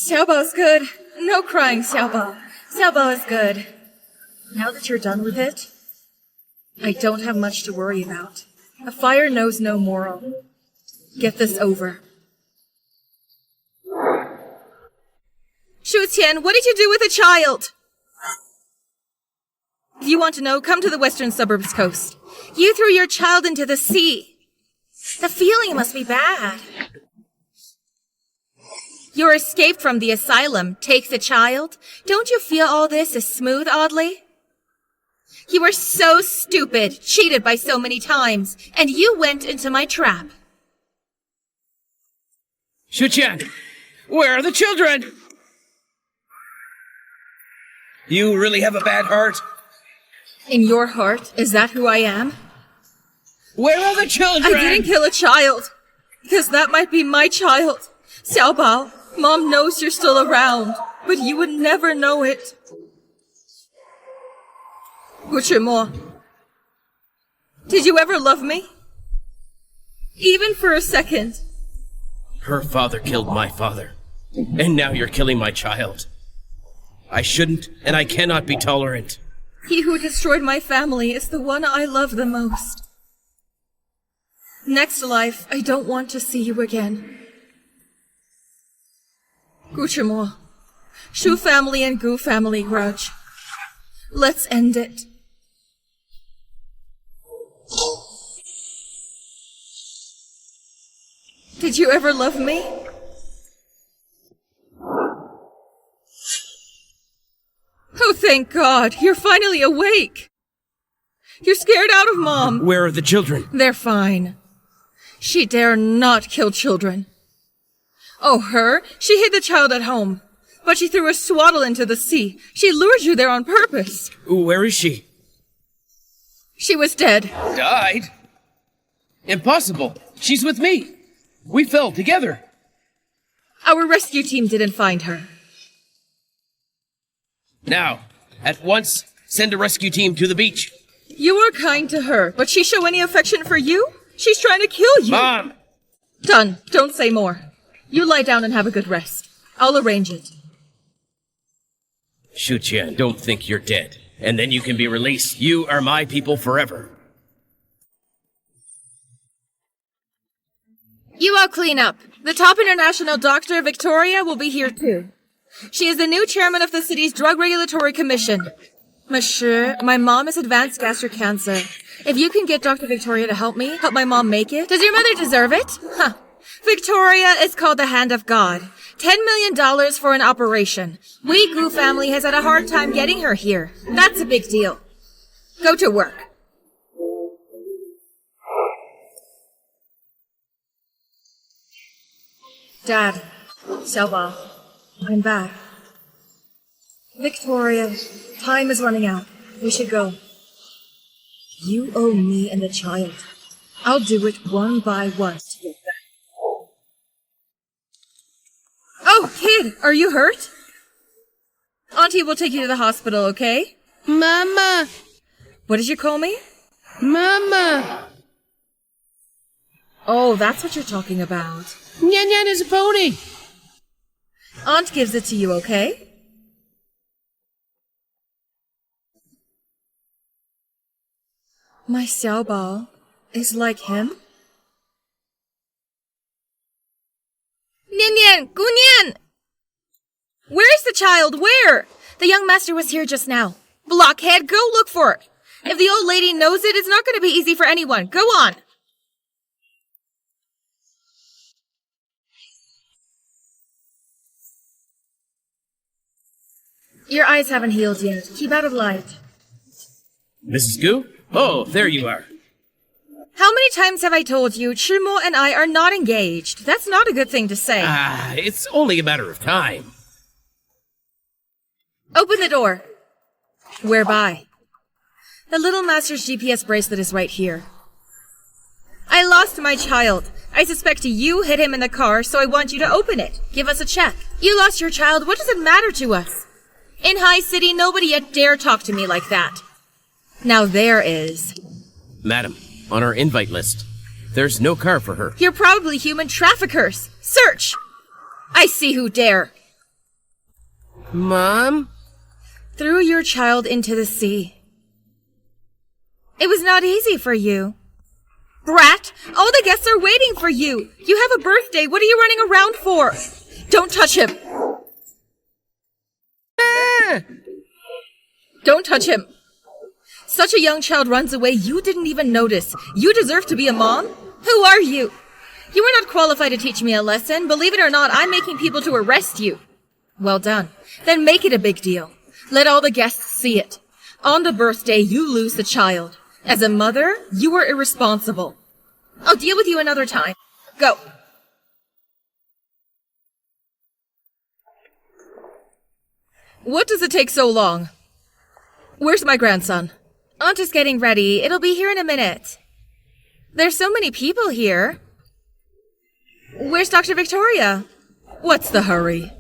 S1: Xiaobao's good. No crying, Xiaobao. Xiaobao is good. Now that you're done with it, I don't have much to worry about. A fire knows no moral. Get this over. Shu Qian, what did you do with the child? If you want to know, come to the western suburbs coast. You threw your child into the sea. The feeling must be bad. Your escape from the asylum takes a child. Don't you feel all this is smooth, oddly? You were so stupid, cheated by so many times, and you went into my trap.
S5: Shu Qian, where are the children? You really have a bad heart?
S1: In your heart, is that who I am?
S5: Where are the children?
S1: I didn't kill a child, because that might be my child. Xiaobao, Mom knows you're still around, but you would never know it. Gucci, did you ever love me? Even for a second?
S5: Her father killed my father, and now you're killing my child. I shouldn't, and I cannot be tolerant.
S1: He who destroyed my family is the one I love the most. Next life, I don't want to see you again. Gucci, Shu family and Gu family grudge. Let's end it. Did you ever love me? Oh, thank God, you're finally awake. You're scared out of Mom.
S5: Where are the children?
S1: They're fine. She dare not kill children. Oh, her? She hid the child at home. But she threw a swaddle into the sea. She lured you there on purpose.
S5: Where is she?
S1: She was dead.
S5: Died? Impossible. She's with me. We fell together.
S1: Our rescue team didn't find her.
S5: Now, at once, send a rescue team to the beach.
S1: You were kind to her, but she show any affection for you? She's trying to kill you.
S5: Mom!
S1: Done. Don't say more. You lie down and have a good rest. I'll arrange it.
S5: Shu Qian, don't think you're dead, and then you can be released. You are my people forever.
S1: You all clean up. The top international doctor, Victoria, will be here too. She is the new chairman of the city's Drug Regulatory Commission. Monsieur, my mom has advanced gastric cancer. If you can get Dr. Victoria to help me, help my mom make it, does your mother deserve it? Huh. Victoria is called the Hand of God. $10 million for an operation. We Gu family has had a hard time getting her here. That's a big deal. Go to work. Dad, Xiaoba, I'm back. Victoria, time is running out. We should go. You owe me and the child. I'll do it one by one to get back. Oh, kid, are you hurt? Auntie will take you to the hospital, okay?
S5: Mama!
S1: What did you call me?
S5: Mama!
S1: Oh, that's what you're talking about.
S5: Nyan Nyan is a pony!
S1: Aunt gives it to you, okay? My Xiaobao is like him? Nian Nian! Gu Nian! Where is the child? Where? The young master was here just now. Blockhead, go look for it. If the old lady knows it, it's not going to be easy for anyone. Go on. Your eyes haven't healed yet. Keep out of light.
S5: Mrs. Gu? Oh, there you are.
S1: How many times have I told you Chimo and I are not engaged? That's not a good thing to say.
S5: It's only a matter of time.
S1: Open the door. Whereby? The little master's GPS bracelet is right here. I lost my child. I suspect you hit him in the car, so I want you to open it. Give us a check. You lost your child. What does it matter to us? In High City, nobody yet dare talk to me like that. Now there is.
S5: Madam, on our invite list, there's no car for her.
S1: You're probably human traffickers. Search! I see who dare.
S5: Mom?
S1: Threw your child into the sea. It was not easy for you. Brat, all the guests are waiting for you. You have a birthday. What are you running around for? Don't touch him. Don't touch him. Such a young child runs away, you didn't even notice. You deserve to be a mom? Who are you? You are not qualified to teach me a lesson. Believe it or not, I'm making people to arrest you. Well done. Then make it a big deal. Let all the guests see it. On the birthday, you lose the child. As a mother, you were irresponsible. I'll deal with you another time. Go. What does it take so long? Where's my grandson? Aunt is getting ready. It'll be here in a minute. There's so many people here. Where's Dr. Victoria? What's the hurry?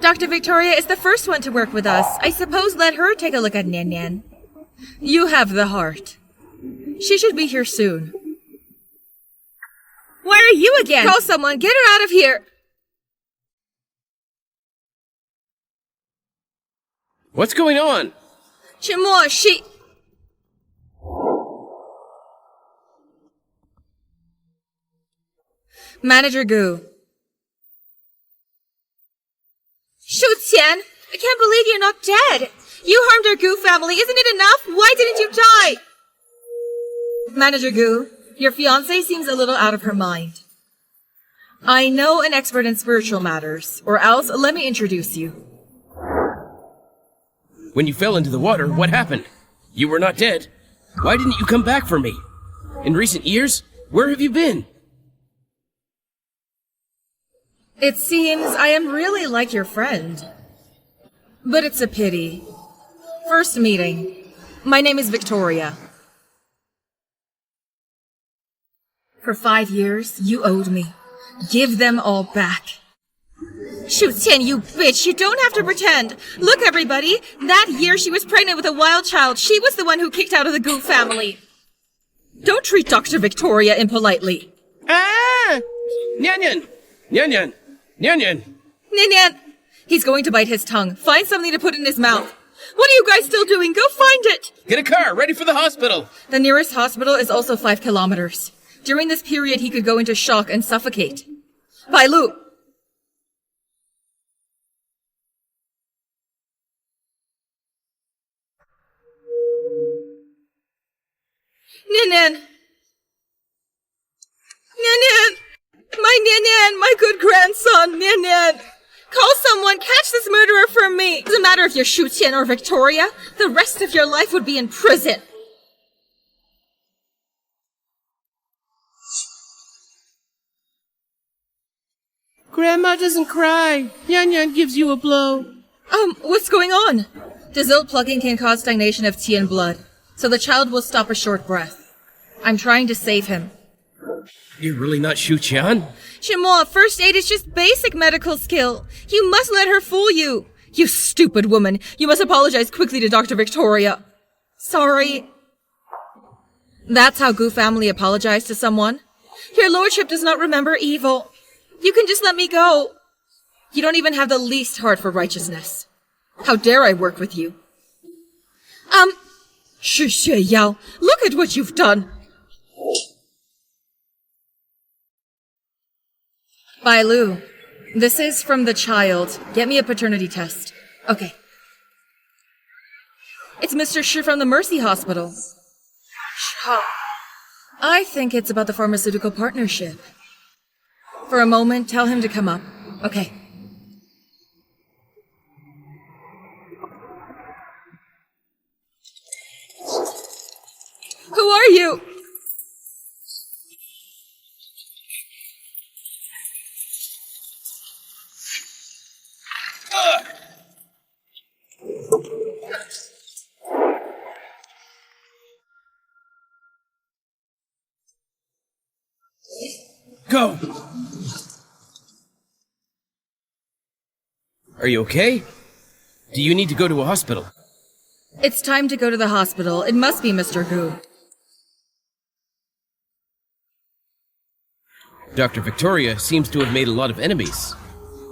S1: Dr. Victoria is the first one to work with us. I suppose let her take a look at Nian Nian. You have the heart. She should be here soon. Where are you again? Call someone. Get her out of here.
S5: What's going on?
S1: Chimo, she... Manager Gu. Shu Qian, I can't believe you're not dead. You harmed our Gu family. Isn't it enough? Why didn't you die? Manager Gu, your fiancée seems a little out of her mind. I know an expert in spiritual matters, or else let me introduce you.
S5: When you fell into the water, what happened? You were not dead. Why didn't you come back for me? In recent years, where have you been?
S1: It seems I am really like your friend. But it's a pity. First meeting. My name is Victoria. For 5 years, you owed me. Give them all back. Shu Qian, you bitch, you don't have to pretend. Look, everybody, that year she was pregnant with a wild child. She was the one who kicked out of the Gu family. Don't treat Dr. Victoria impolitely.
S5: Ah! Nyan Nyan! Nyan Nyan! Nyan Nyan!
S1: Nian Nian! He's going to bite his tongue. Find something to put in his mouth. What are you guys still doing? Go find it!
S5: Get a car, ready for the hospital!
S1: The nearest hospital is also 5 kilometers. During this period, he could go into shock and suffocate. Bai Lu! Nian Nian! Nian Nian! My Nian Nian! My good grandson! Nian Nian! Call someone! Catch this murderer for me! Doesn't matter if you're Shu Qian or Victoria. The rest of your life would be in prison.
S5: Grandma doesn't cry. Yan Yan gives you a blow.
S1: What's going on? Desilt plugging can cause stagnation of tea and blood, so the child will stop a short breath. I'm trying to save him.
S5: You're really not Shu Qian?
S1: Shimo, first aid is just basic medical skill. You must let her fool you. You stupid woman. You must apologize quickly to Dr. Victoria. Sorry. That's how Gu family apologized to someone? Your lordship does not remember evil. You can just let me go. You don't even have the least heart for righteousness. How dare I work with you? Shi Xue Yao, look at what you've done. Bai Lu, this is from the child. Get me a paternity test. Okay. It's Mr. Shi from the Mercy Hospital. Shao. I think it's about the pharmaceutical partnership. For a moment, tell him to come up. Okay. Who are you?
S5: Go! Are you okay? Do you need to go to a hospital?
S1: It's time to go to the hospital. It must be Mr. Gu.
S5: Dr. Victoria seems to have made a lot of enemies.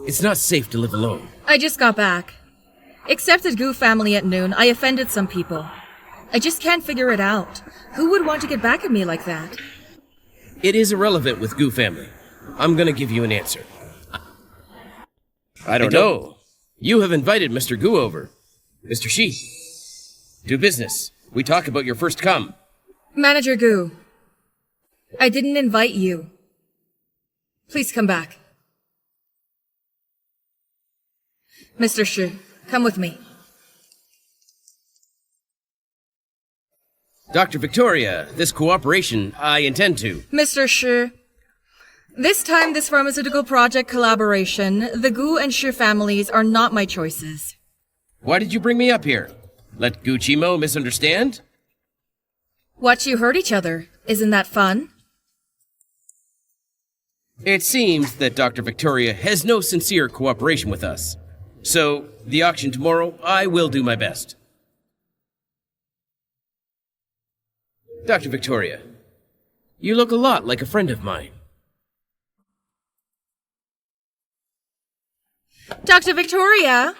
S5: It's not safe to live alone.
S1: I just got back. Except at Gu family at noon, I offended some people. I just can't figure it out. Who would want to get back at me like that?
S5: It is irrelevant with Gu family. I'm gonna give you an answer. I don't know. You have invited Mr. Gu over. Mr. Shi. Do business. We talk about your first come.
S1: Manager Gu, I didn't invite you. Please come back. Mr. Shi, come with me.
S5: Dr. Victoria, this cooperation, I intend to.
S1: Mr. Shi, this time this pharmaceutical project collaboration, the Gu and Shi families are not my choices.
S5: Why did you bring me up here? Let Gu Chimo misunderstand?
S1: Watch you hurt each other. Isn't that fun?
S5: It seems that Dr. Victoria has no sincere cooperation with us. So, the auction tomorrow, I will do my best. Dr. Victoria, you look a lot like a friend of mine.
S1: Dr. Victoria!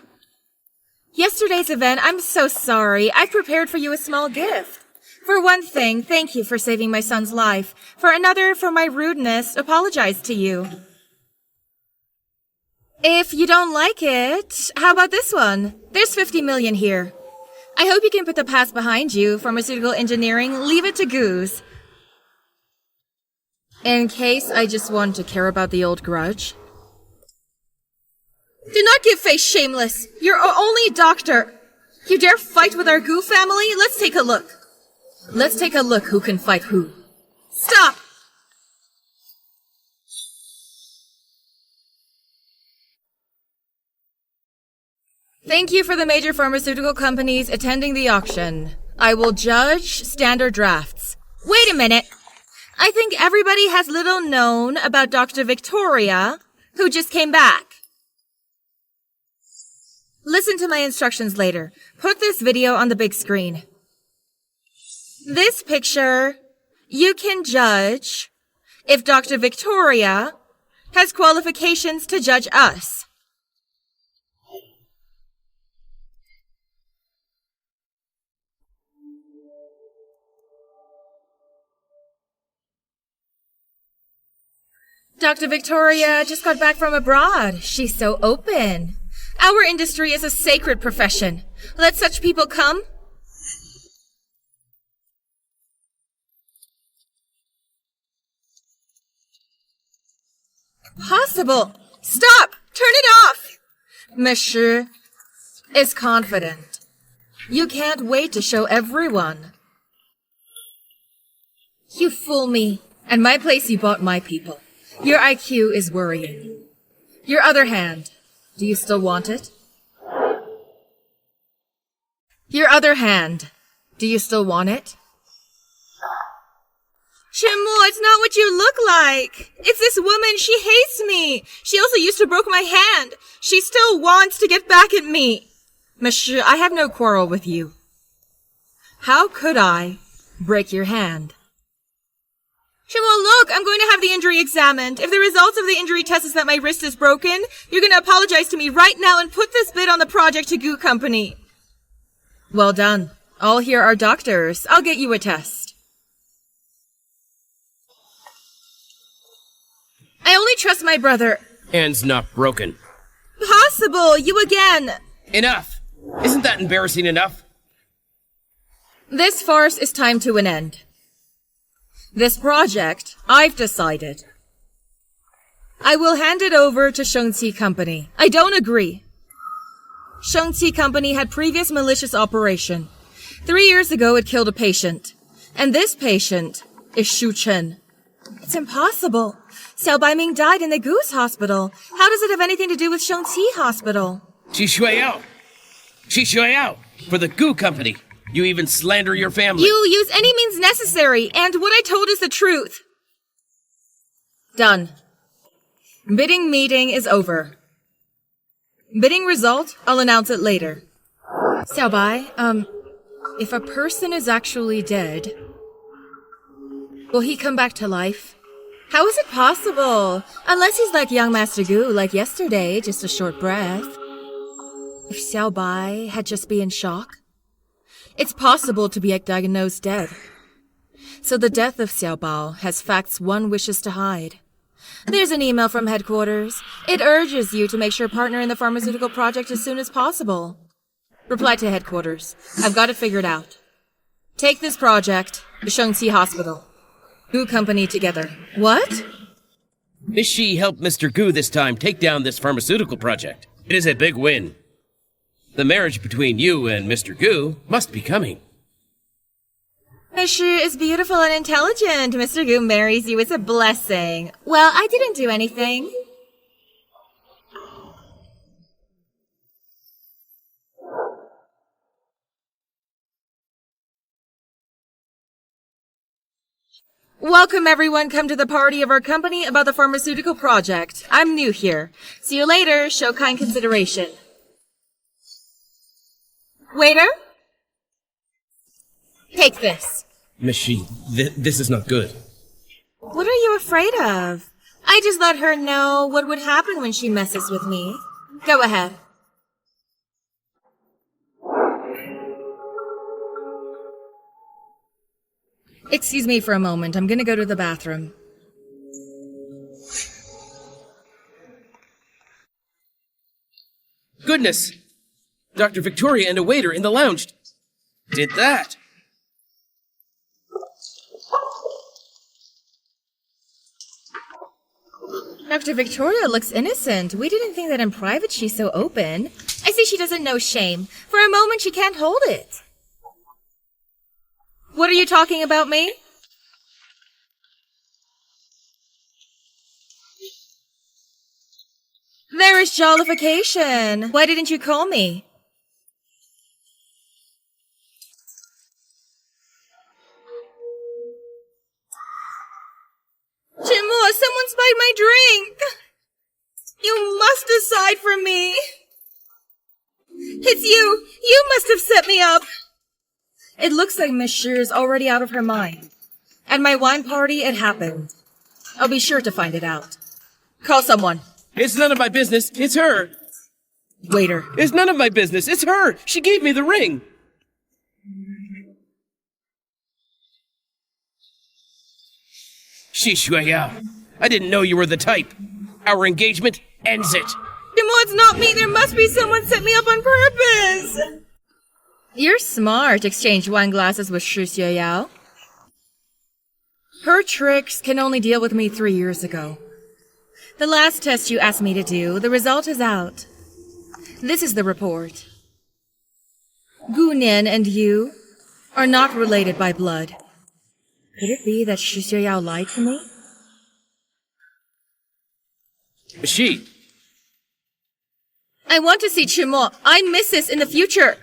S1: Yesterday's event, I'm so sorry. I prepared for you a small gift. For one thing, thank you for saving my son's life. For another, for my rudeness, apologize to you. If you don't like it, how about this one? There's 50 million here. I hope you can put the past behind you. Pharmaceutical engineering, leave it to Goose. In case I just want to care about the old grudge. Do not give face, shameless. You're only a doctor. You dare fight with our Gu family? Let's take a look. Let's take a look who can fight who. Stop! Thank you for the major pharmaceutical companies attending the auction. I will judge standard drafts. Wait a minute. I think everybody has little known about Dr. Victoria, who just came back. Listen to my instructions later. Put this video on the big screen. This picture, you can judge if Dr. Victoria has qualifications to judge us. Dr. Victoria just got back from abroad. She's so open. Our industry is a sacred profession. Let such people come. Possible. Stop! Turn it off! Monsieur is confident. You can't wait to show everyone. You fool me. At my place you bought my people. Your IQ is worrying. Your other hand. Do you still want it? Your other hand. Do you still want it? Shenmo, it's not what you look like. It's this woman. She hates me. She also used to broke my hand. She still wants to get back at me. Monsieur, I have no quarrel with you. How could I break your hand? Shenmo, look, I'm going to have the injury examined. If the results of the injury test is that my wrist is broken, you're going to apologize to me right now and put this bid on the project to Goo Company. Well done. All here are doctors. I'll get you a test. I only trust my brother.
S5: Hand's not broken.
S1: Possible. You again.
S5: Enough! Isn't that embarrassing enough?
S1: This farce is time to an end. This project, I've decided. I will hand it over to Shengqi Company. I don't agree. Shengqi Company had previous malicious operation. 3 years ago, it killed a patient. And this patient is Shu Chen. It's impossible. Xiao Baiming died in the Goose Hospital. How does it have anything to do with Shengqi Hospital?
S5: Xi Shuiyao! Xi Shuiyao! For the Goo Company! You even slander your family!
S1: You use any means necessary, and what I told is the truth. Done. Bidding meeting is over. Bidding result, I'll announce it later. Xiaobai, if a person is actually dead, will he come back to life? How is it possible? Unless he's like young Master Gu, like yesterday, just a short breath. If Xiaobai had just been in shock, it's possible to be diagnosed dead. So the death of Xiaobao has facts one wishes to hide. There's an email from headquarters. It urges you to make sure partner in the pharmaceutical project as soon as possible. Reply to headquarters. I've got it figured out. Take this project, the Shengqi Hospital. Goo Company together. What?
S5: Miss Shi helped Mr. Gu this time take down this pharmaceutical project. It is a big win. The marriage between you and Mr. Gu must be coming.
S1: Miss Shi is beautiful and intelligent. Mr. Gu marries you. It's a blessing. Well, I didn't do anything. Welcome everyone, come to the party of our company about the pharmaceutical project. I'm new here. See you later, show kind consideration. Waiter? Take this.
S5: Miss Shi, this is not good.
S1: What are you afraid of? I just let her know what would happen when she messes with me. Go ahead. Excuse me for a moment. I'm gonna go to the bathroom.
S5: Goodness! Dr. Victoria and a waiter in the lounge did that.
S1: Dr. Victoria looks innocent. We didn't think that in private she's so open. I see she doesn't know shame. For a moment she can't hold it. What are you talking about me? There is jollification. Why didn't you call me? Chimo, someone spiked my drink. You must decide for me. It's you. You must have set me up. It looks like Miss Shi is already out of her mind. At my wine party, it happened. I'll be sure to find it out. Call someone.
S5: It's none of my business. It's her.
S1: Waiter.
S5: It's none of my business. It's her. She gave me the ring. Xi Shuiyao, I didn't know you were the type. Our engagement ends it.
S1: Demo, it's not me. There must be someone set me up on purpose. You're smart. Exchange wine glasses with Shi Shuiyao. Her tricks can only deal with me 3 years ago. The last test you asked me to do, the result is out. This is the report. Gu Nian and you are not related by blood. Could it be that Shi Shuiyao lied to me?
S5: Shi,
S1: I want to see Chimo. I miss this in the future.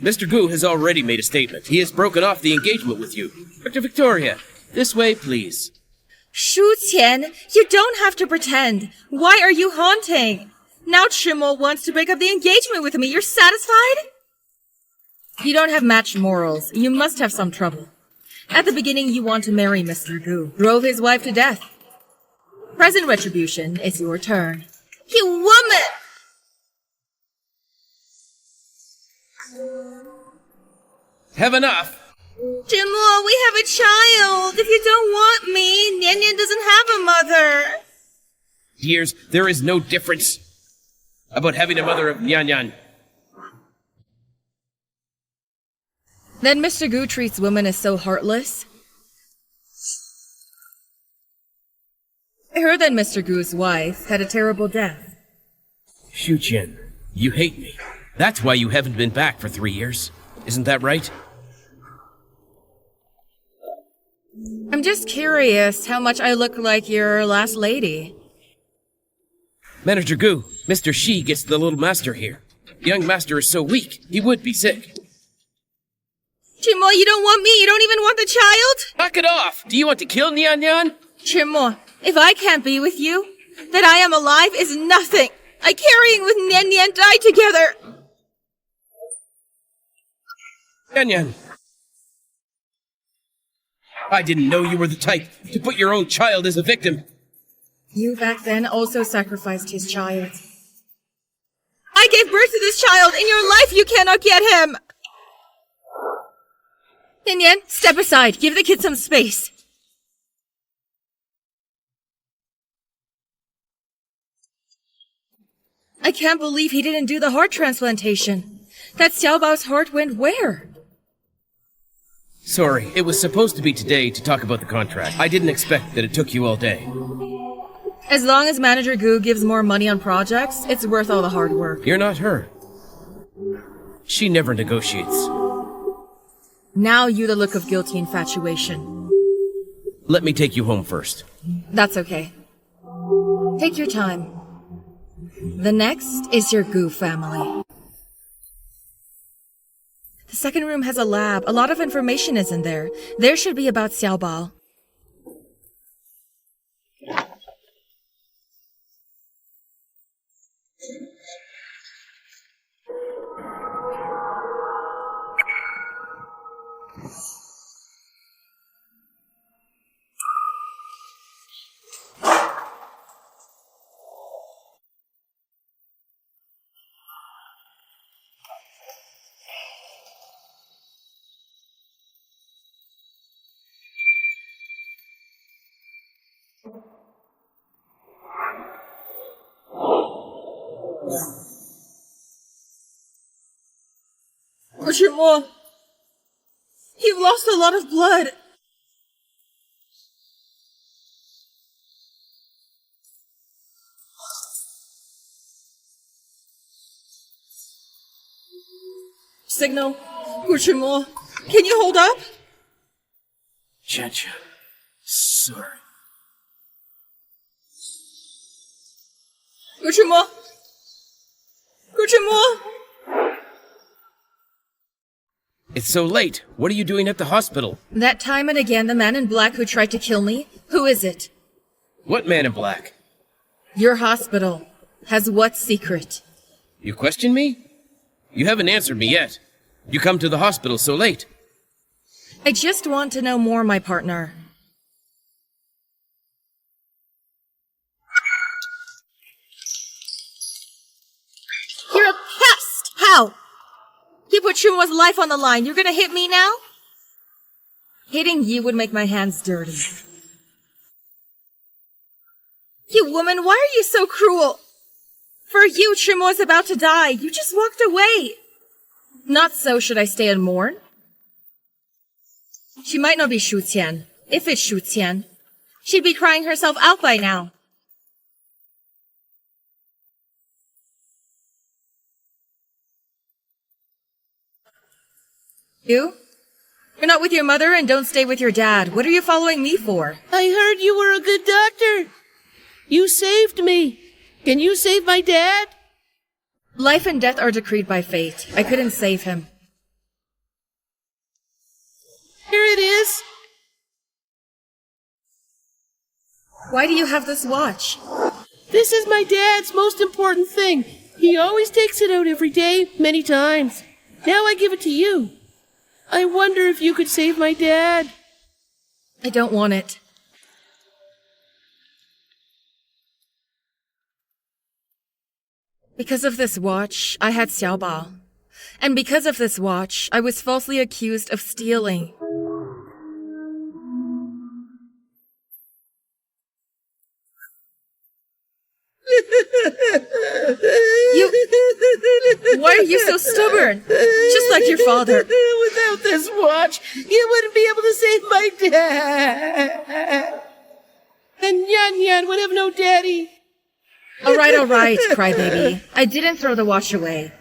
S5: Mr. Gu has already made a statement. He has broken off the engagement with you. Dr. Victoria, this way, please.
S1: Shu Qian, you don't have to pretend. Why are you haunting? Now Chimo wants to break up the engagement with me. You're satisfied? You don't have matched morals. You must have some trouble. At the beginning, you want to marry Mr. Gu. Drove his wife to death. Present retribution, it's your turn. You woman!
S5: Have enough.
S1: Chimo, we have a child. If you don't want me, Nian Nian doesn't have a mother.
S5: Years, there is no difference about having a mother of Nyan Nyan.
S1: Then Mr. Gu treats women as so heartless. I heard that Mr. Gu's wife had a terrible death.
S5: Shu Qian, you hate me. That's why you haven't been back for 3 years. Isn't that right?
S1: I'm just curious how much I look like your last lady.
S5: Manager Gu, Mr. Shi gets the little master here. The young master is so weak, he would be sick.
S1: Chimo, you don't want me. You don't even want the child?
S5: Knock it off! Do you want to kill Nyan Nyan?
S1: Chimo, if I can't be with you, that I am alive is nothing. I carrying with Nian Nian die together.
S5: Nyan Nyan. I didn't know you were the type to put your own child as a victim.
S1: You back then also sacrificed his child. I gave birth to this child. In your life, you cannot get him. Nian Nian, step aside. Give the kid some space. I can't believe he didn't do the heart transplantation. That Xiaobao's heart went where?
S5: Sorry, it was supposed to be today to talk about the contract. I didn't expect that it took you all day.
S1: As long as Manager Gu gives more money on projects, it's worth all the hard work.
S5: You're not her. She never negotiates.
S1: Now you the look of guilty infatuation.
S5: Let me take you home first.
S1: That's okay. Take your time. The next is your Gu family. The second room has a lab. A lot of information is in there. There should be about Xiaobao. Mo, you've lost a lot of blood. Signal. Mo, can you hold up?
S5: Chacha, sorry.
S1: Mo. Mo.
S5: It's so late. What are you doing at the hospital?
S1: That time and again, the man in black who tried to kill me. Who is it?
S5: What man in black?
S1: Your hospital has what secret?
S5: You question me? You haven't answered me yet. You come to the hospital so late.
S1: I just want to know more, my partner. You're a pest! How? You put Shumo's life on the line. You're gonna hit me now? Hitting you would make my hands dirty. You woman, why are you so cruel? For you, Shumo is about to die. You just walked away. Not so should I stay and mourn. She might not be Shu Qian. If it's Shu Qian, she'd be crying herself out by now. You? You're not with your mother and don't stay with your dad. What are you following me for?
S6: I heard you were a good doctor. You saved me.
S5: Can you save my dad?
S1: Life and death are decreed by fate. I couldn't save him.
S5: Here it is.
S1: Why do you have this watch?
S5: This is my dad's most important thing. He always takes it out every day, many times. Now I give it to you. I wonder if you could save my dad.
S1: I don't want it. Because of this watch, I had Xiaobao. And because of this watch, I was falsely accused of stealing. Why are you so stubborn? Just like your father.
S5: Without this watch, you wouldn't be able to save my dad. And Yan Yan would have no daddy.
S1: All right, crybaby. I didn't throw the watch away.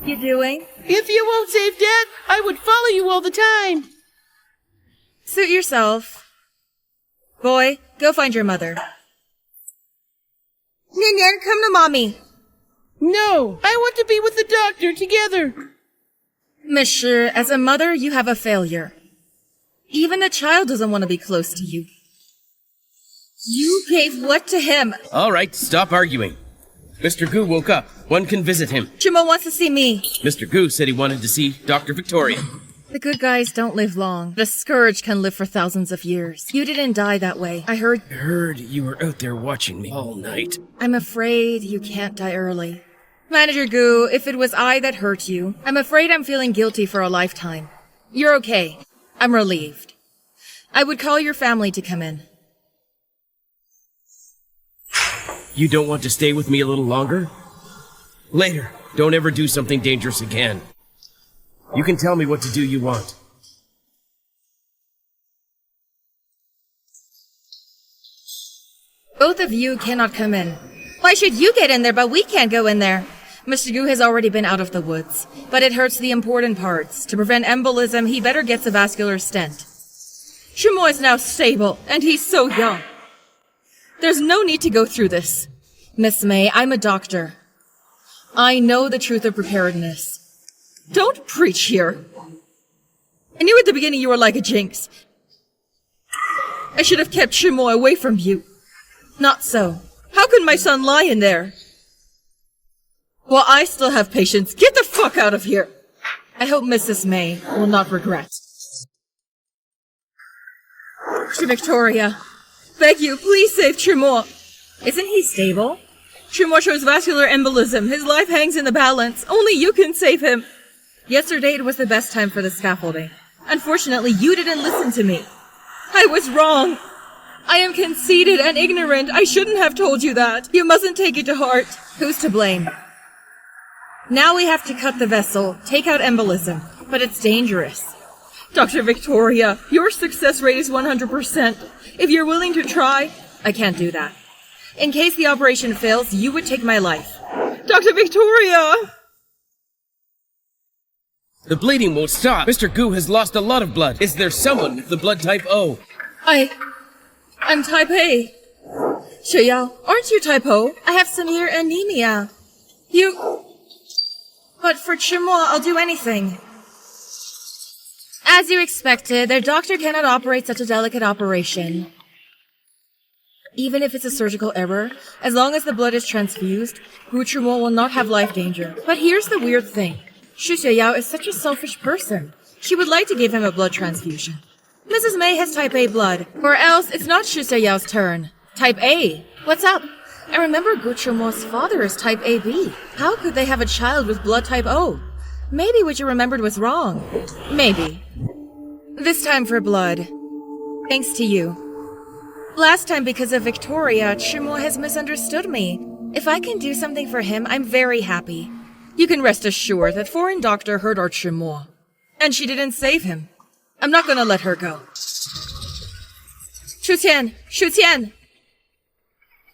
S1: You doing?
S5: If you won't save Dad, I would follow you all the time.
S1: Suit yourself. Boy, go find your mother. Nian Nian, come to mommy.
S5: No, I want to be with the doctor together.
S1: Monsieur, as a mother, you have a failure. Even the child doesn't want to be close to you. You gave what to him?
S5: All right, stop arguing. Mr. Gu woke up. One can visit him.
S1: Chimo wants to see me.
S5: Mr. Gu said he wanted to see Dr. Victoria.
S1: The good guys don't live long. The scourge can live for thousands of years. You didn't die that way. I heard
S5: You were out there watching me all night.
S1: I'm afraid you can't die early. Manager Gu, if it was I that hurt you, I'm afraid I'm feeling guilty for a lifetime. You're okay. I'm relieved. I would call your family to come in.
S5: You don't want to stay with me a little longer? Later. Don't ever do something dangerous again. You can tell me what to do you want.
S1: Both of you cannot come in. Why should you get in there, but we can't go in there? Mr. Gu has already been out of the woods, but it hurts the important parts. To prevent embolism, he better gets a vascular stent. Shumo is now stable, and he's so young. There's no need to go through this. Miss May, I'm a doctor. I know the truth of preparedness. Don't preach here. I knew at the beginning you were like a jinx. I should have kept Shumo away from you. Not so. How could my son lie in there? Well, I still have patience. Get the fuck out of here. I hope Mrs. May will not regret. Victoria, beg you, please save Tremor. Isn't he stable? Tremor shows vascular embolism. His life hangs in the balance. Only you can save him. Yesterday it was the best time for the scaffolding. Unfortunately, you didn't listen to me. I was wrong. I am conceited and ignorant. I shouldn't have told you that. You mustn't take it to heart. Who's to blame? Now we have to cut the vessel, take out embolism, but it's dangerous. Dr. Victoria, your success rate is 100%. If you're willing to try, I can't do that. In case the operation fails, you would take my life. Dr. Victoria!
S5: The bleeding won't stop. Mr. Gu has lost a lot of blood. Is there someone with the blood type O?
S1: I'm type A. Shuyao, aren't you type O? I have severe anemia. But for Chimois, I'll do anything. As you expected, their doctor cannot operate such a delicate operation. Even if it's a surgical error, as long as the blood is transfused, Gu Chimois will not have life danger. But here's the weird thing. Xu Xiaoyao is such a selfish person. She would like to give him a blood transfusion. Mrs. May has type A blood, or else it's not Xu Xiaoyao's turn. Type A. What's up? I remember Gu Chimois' father is type AB. How could they have a child with blood type O? Maybe what you remembered was wrong. Maybe. This time for blood. Thanks to you. Last time, because of Victoria, Chimois has misunderstood me. If I can do something for him, I'm very happy. You can rest assured that foreign doctor hurt our Chimois. And she didn't save him. I'm not gonna let her go. Shu Tian!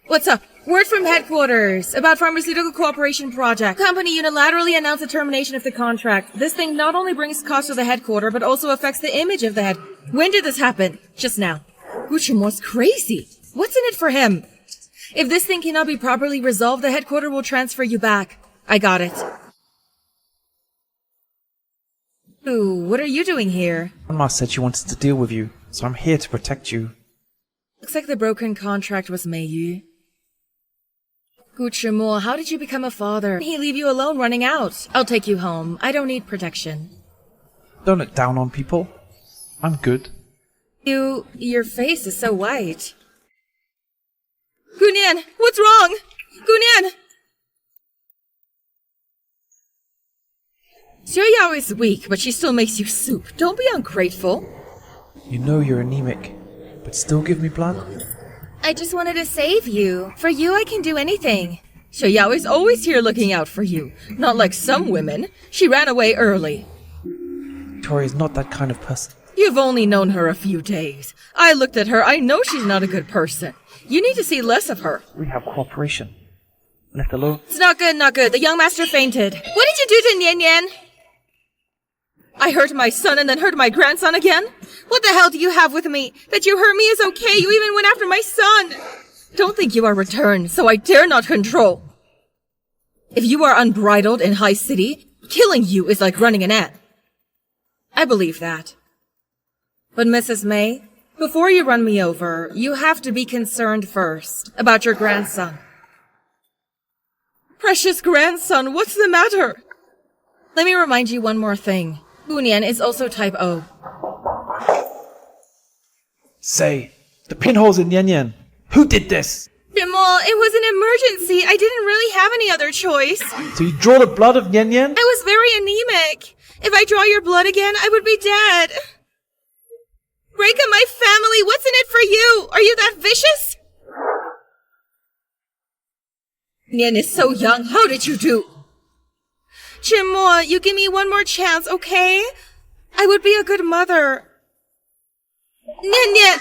S1: What's up? Word from headquarters about pharmaceutical cooperation project. Company unilaterally announced the termination of the contract. This thing not only brings cost to the headquarters, but also affects the image of the head. When did this happen? Just now. Gucciamore's crazy. What's in it for him? If this thing cannot be properly resolved, the headquarters will transfer you back. I got it. Ooh, what are you doing here?
S3: Grandma said she wanted to deal with you, so I'm here to protect you.
S1: Looks like the broken contract was Meiyu. Gucciamore, how did you become a father? He leave you alone running out. I'll take you home. I don't need protection.
S3: Don't look down on people. I'm good.
S1: Your face is so white. Gunyan, what's wrong? Gunyan! Xiaoyao is weak, but she still makes you soup. Don't be ungrateful.
S3: You know you're anemic, but still give me blood?
S1: I just wanted to save you. For you, I can do anything. Xiaoyao is always here looking out for you. Not like some women. She ran away early.
S3: Victoria's not that kind of person.
S1: You've only known her a few days. I looked at her. I know she's not a good person. You need to see less of her.
S3: We have cooperation. Left alone.
S1: It's not good, not good. The young master fainted. What did you do to Nian Nian? I hurt my son and then hurt my grandson again? What the hell do you have with me? That you hurt me is okay. You even went after my son. Don't think you are returned, so I dare not control. If you are unbridled in High City, killing you is like running an ant. I believe that. But Mrs. May, before you run me over, you have to be concerned first about your grandson. Precious grandson, what's the matter? Let me remind you one more thing. Bunyan is also type O.
S3: Say, the pinholes in Yan Yan. Who did this?
S1: Jamal, it was an emergency. I didn't really have any other choice.
S3: So you draw the blood of Yan Yan?
S1: I was very anemic. If I draw your blood again, I would be dead. Break up my family. What's in it for you? Are you that vicious? Nian is so young. How did you do? Chimo, you give me one more chance, okay? I would be a good mother. Nian Nian!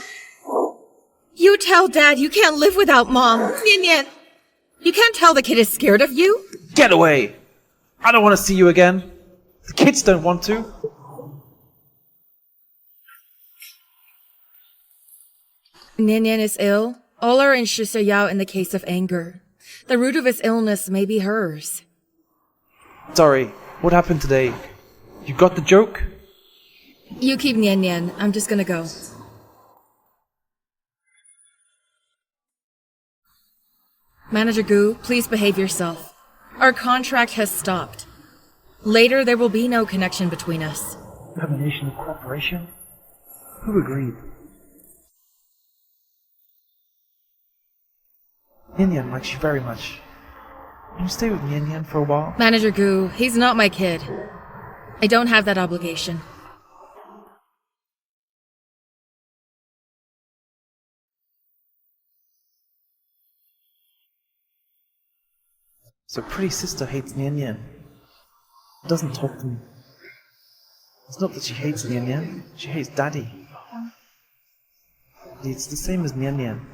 S1: You tell Dad you can't live without Mom. Nian Nian! You can't tell the kid is scared of you?
S3: Get away! I don't want to see you again. The kids don't want to.
S1: Nian Nian is ill. All are in Shisayao in the case of anger. The root of his illness may be hers.
S3: Sorry, what happened today? You got the joke?
S1: You keep Nian Nian. I'm just gonna go. Manager Gu, please behave yourself. Our contract has stopped. Later, there will be no connection between us.
S3: Termination of cooperation? Who agreed? Yan Yan likes you very much. Can you stay with Yan Yan for a while?
S1: Manager Gu, he's not my kid. I don't have that obligation.
S3: So pretty sister hates Yan Yan. Doesn't talk to me. It's not that she hates Yan Yan, she hates Daddy. It's the same as Yan Yan.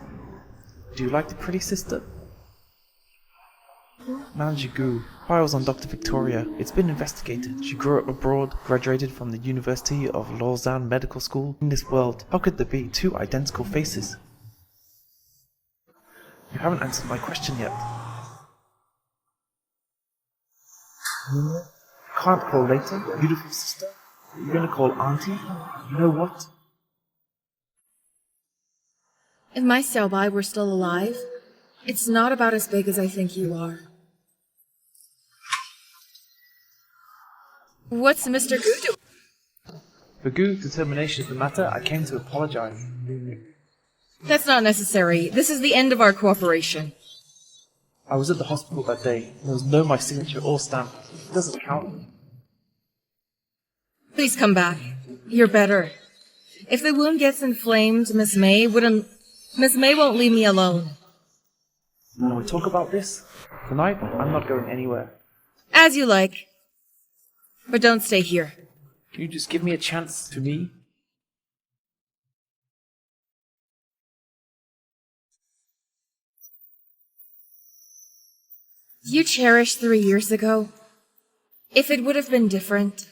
S3: Do you like the pretty sister? Manager Gu, files on Dr. Victoria. It's been investigated. She grew up abroad, graduated from the University of Lausanne Medical School. In this world, how could there be two identical faces? You haven't answered my question yet. Can't call later, beautiful sister. You're gonna call auntie? You know what?
S1: If my Xiaobai were still alive, it's not about as big as I think you are. What's Mr. Gu doing?
S3: For Gu's determination of the matter, I came to apologize.
S1: That's not necessary. This is the end of our cooperation.
S3: I was at the hospital that day. There was no my signature or stamp. It doesn't count.
S1: Please come back. You're better. If the wound gets inflamed, Miss May won't leave me alone.
S3: When we talk about this, tonight, I'm not going anywhere.
S1: As you like. But don't stay here.
S3: Can you just give me a chance to me?
S1: you cherished 3 years ago? If it would have been different.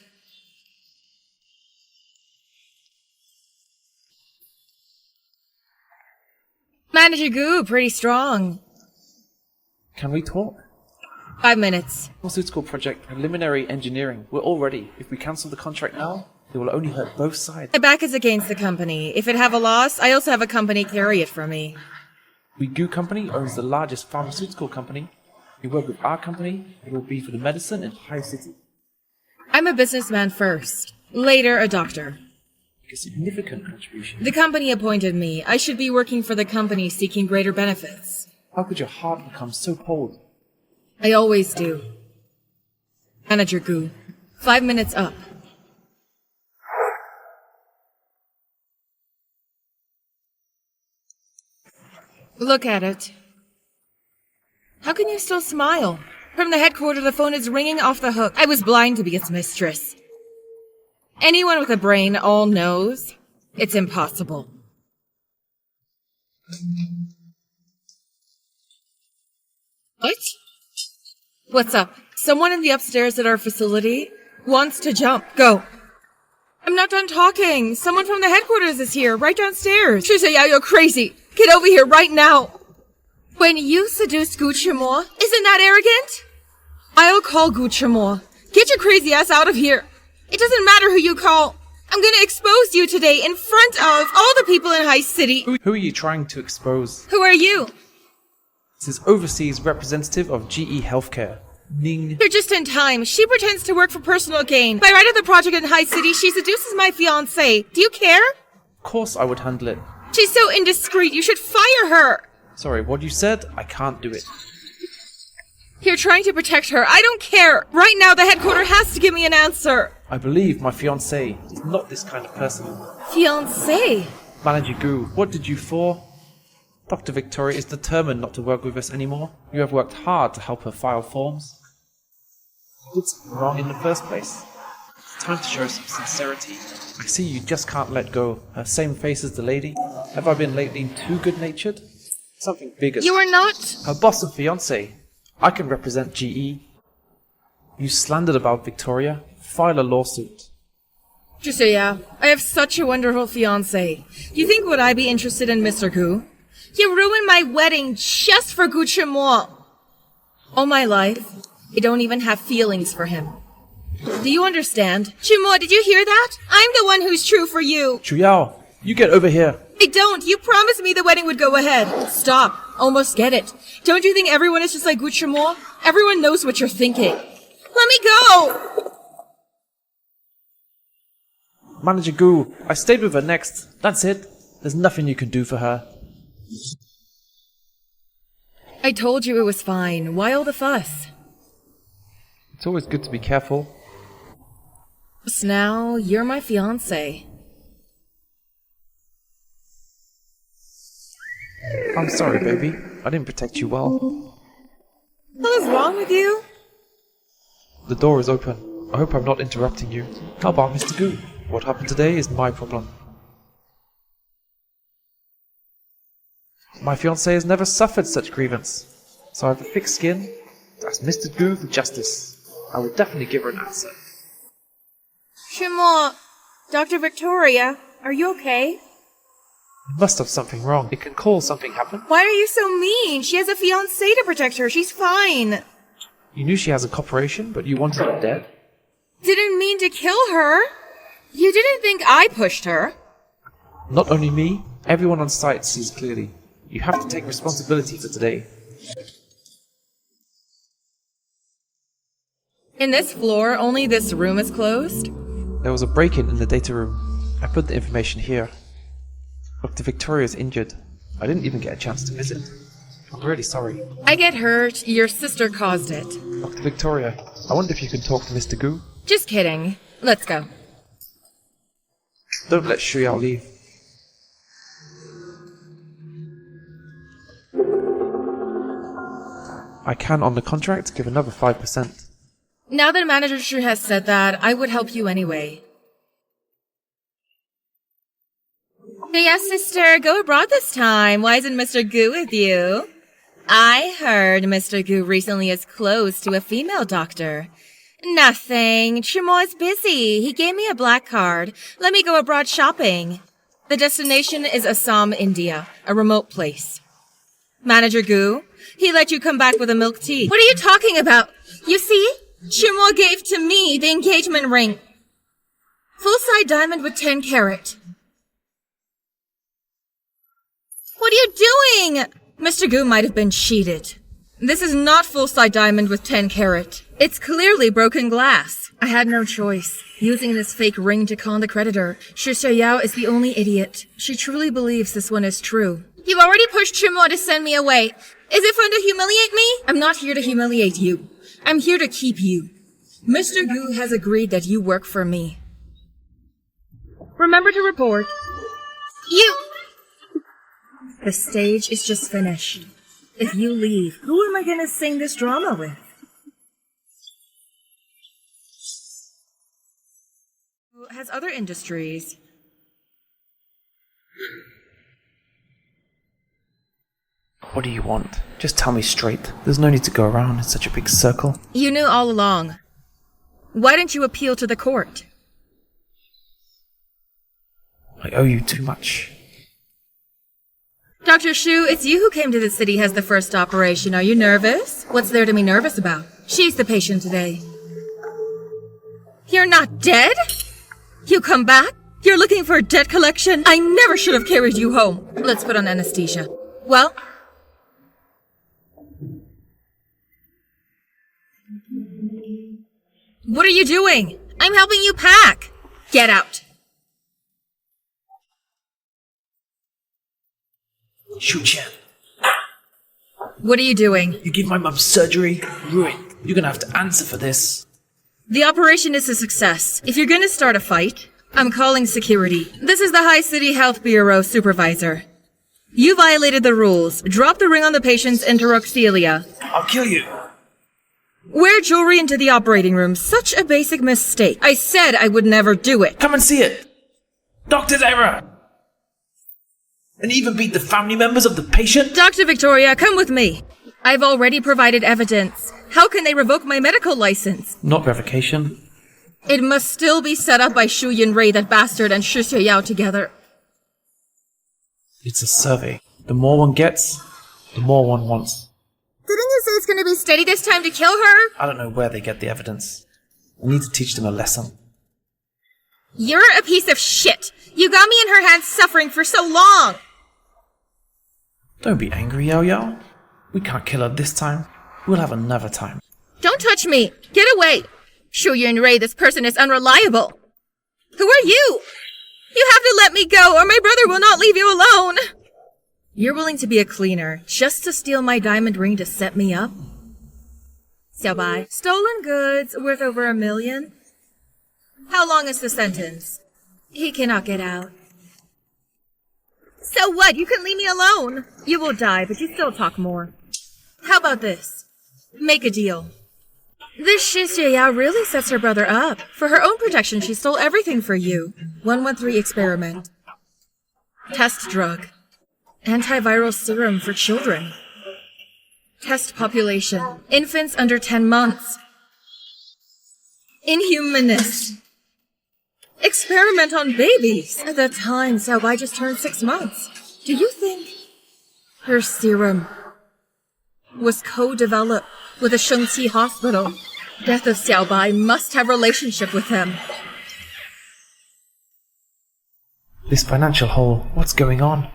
S1: Manager Gu, pretty strong.
S3: Can we talk?
S1: 5 minutes.
S3: Pharmaceutical project preliminary engineering. We're all ready. If we cancel the contract now, it will only hurt both sides.
S1: My back is against the company. If it have a loss, I also have a company carry it for me.
S3: Gu Company owns the largest pharmaceutical company. You work with our company, it will be for the medicine in High City.
S1: I'm a businessman first, later a doctor.
S3: A significant contribution.
S1: The company appointed me. I should be working for the company seeking greater benefits.
S3: How could your heart become so cold?
S1: I always do. Manager Gu, 5 minutes up. Look at it. How can you still smile? From the headquarters, the phone is ringing off the hook. I was blind to be its mistress. Anyone with a brain all knows it's impossible. What? What's up? Someone in the upstairs at our facility wants to jump. Go. I'm not done talking. Someone from the headquarters is here, right downstairs. Shizaya, you're crazy. Get over here right now. When you seduced Gucci-mo, isn't that arrogant? I'll call Gucci-mo. Get your crazy ass out of here. It doesn't matter who you call. I'm gonna expose you today in front of all the people in High City.
S3: Who are you trying to expose?
S1: Who are you?
S3: This is overseas representative of GE Healthcare. Ning.
S1: You're just in time. She pretends to work for personal gain. By right of the project in High City, she seduces my fiancé. Do you care?
S3: Of course I would handle it.
S1: She's so indiscreet. You should fire her.
S3: Sorry, what you said, I can't do it.
S1: You're trying to protect her. I don't care. Right now, the headquarters has to give me an answer.
S3: I believe my fiancé is not this kind of person.
S1: Fiancé?
S3: Manager Gu, what did you for? Dr. Victoria is determined not to work with us anymore. You have worked hard to help her file forms. You did something wrong in the first place. It's time to show some sincerity. I see you just can't let go. Her same face as the lady. Have I been lately too good-natured? Something bigger.
S1: You are not.
S3: Her boss and fiancé. I can represent GE. You slandered about Victoria. File a lawsuit.
S1: Jusuya, I have such a wonderful fiancé. You think would I be interested in Mr. Gu? You ruined my wedding just for Gucci-mo. All my life, I don't even have feelings for him. Do you understand? Chimo, did you hear that? I'm the one who's true for you.
S3: Chuyao, you get over here.
S1: I don't. You promised me the wedding would go ahead. Stop. Almost get it. Don't you think everyone is just like Gucci-mo? Everyone knows what you're thinking. Let me go!
S3: Manager Gu, I stayed with her next. That's it. There's nothing you can do for her.
S1: I told you it was fine. Why all the fuss?
S3: It's always good to be careful.
S1: Just now, you're my fiancé.
S3: I'm sorry, baby. I didn't protect you well.
S1: What is wrong with you?
S3: The door is open. I hope I'm not interrupting you. How about Mr. Gu? What happened today is my problem. My fiancé has never suffered such grievance, so I have a thick skin to ask Mr. Gu for justice. I will definitely give her an answer.
S1: Chimo, Dr. Victoria, are you okay?
S3: You must have something wrong. It can call something happen.
S1: Why are you so mean? She has a fiancé to protect her. She's fine.
S3: You knew she has a corporation, but you wanted her dead?
S1: Didn't mean to kill her. You didn't think I pushed her.
S3: Not only me, everyone on site sees clearly. You have to take responsibility for today.
S1: In this floor, only this room is closed?
S3: There was a break-in in the data room. I put the information here. Dr. Victoria is injured. I didn't even get a chance to visit. I'm really sorry.
S1: I get hurt. Your sister caused it.
S3: Dr. Victoria, I wonder if you can talk to Mr. Gu?
S1: Just kidding. Let's go.
S3: Don't let Shuyao leave. I can, on the contract, give another 5%.
S1: Now that Manager Shu has said that, I would help you anyway. Yes, sister, go abroad this time. Why isn't Mr. Gu with you? I heard Mr. Gu recently is close to a female doctor. Nothing. Chimo is busy. He gave me a black card. Let me go abroad shopping. The destination is Assam, India, a remote place. Manager Gu, he let you come back with a milk tea. What are you talking about? You see? Chimo gave to me the engagement ring. Full-side diamond with 10 carat. What are you doing? Mr. Gu might have been cheated. This is not full-side diamond with 10 carat. It's clearly broken glass. I had no choice. Using this fake ring to con the creditor, Shi Xiao is the only idiot. She truly believes this one is true. You already pushed Chimo to send me away. Is it fun to humiliate me? I'm not here to humiliate you. I'm here to keep you. Mr. Gu has agreed that you work for me. Remember to report. You... The stage is just finished. If you leave, who am I gonna sing this drama with? Who has other industries?
S3: What do you want? Just tell me straight. There's no need to go around in such a big circle.
S1: You knew all along. Why didn't you appeal to the court?
S3: I owe you too much.
S1: Dr. Shu, it's you who came to the city as the first operation. Are you nervous? What's there to be nervous about? She's the patient today. You're not dead? You come back? You're looking for a debt collection? I never should have carried you home. Let's put on anesthesia. Well? What are you doing? I'm helping you pack. Get out.
S3: Shu Qian,
S1: What are you doing?
S3: you give my mum surgery? Ruined. You're gonna have to answer for this.
S1: The operation is a success. If you're gonna start a fight, I'm calling security. This is the High City Health Bureau supervisor. You violated the rules. Drop the ring on the patient's interoctalia.
S3: I'll kill you.
S1: Wear jewelry into the operating room. Such a basic mistake. I said I would never do it.
S3: Come and see it. Doctor's error. And even beat the family members of the patient?
S1: Dr. Victoria, come with me. I've already provided evidence. How can they revoke my medical license?
S3: Not revocation.
S1: It must still be set up by Shu Yunrui, that bastard, and Shi Xiao together.
S3: It's a survey. The more one gets, the more one wants.
S1: Didn't you say it's gonna be steady this time to kill her?
S3: I don't know where they get the evidence. I need to teach them a lesson.
S1: You're a piece of shit. You got me in her hands suffering for so long.
S3: Don't be angry, Yao Yao. We can't kill her this time. We'll have another time.
S1: Don't touch me. Get away. Shu Yunrui, this person is unreliable. Who are you? You have to let me go or my brother will not leave you alone. You're willing to be a cleaner just to steal my diamond ring to set me up? Xiaobai, stolen goods worth over $1 million? How long is the sentence? He cannot get out. So what? You can leave me alone. You will die, but you still talk more. How about this? Make a deal. This Shi Xiao really sets her brother up. For her own protection, she stole everything for you. 113 experiment. Test drug. Antiviral serum for children. Test population. Infants under 10 months. Inhumanist. Experiment on babies. At the time, Xiaobai just turned 6 months. Do you think her serum was co-developed with the Shengqi hospital? Death of Xiaobai must have relationship with him.
S3: This financial hole, what's going on?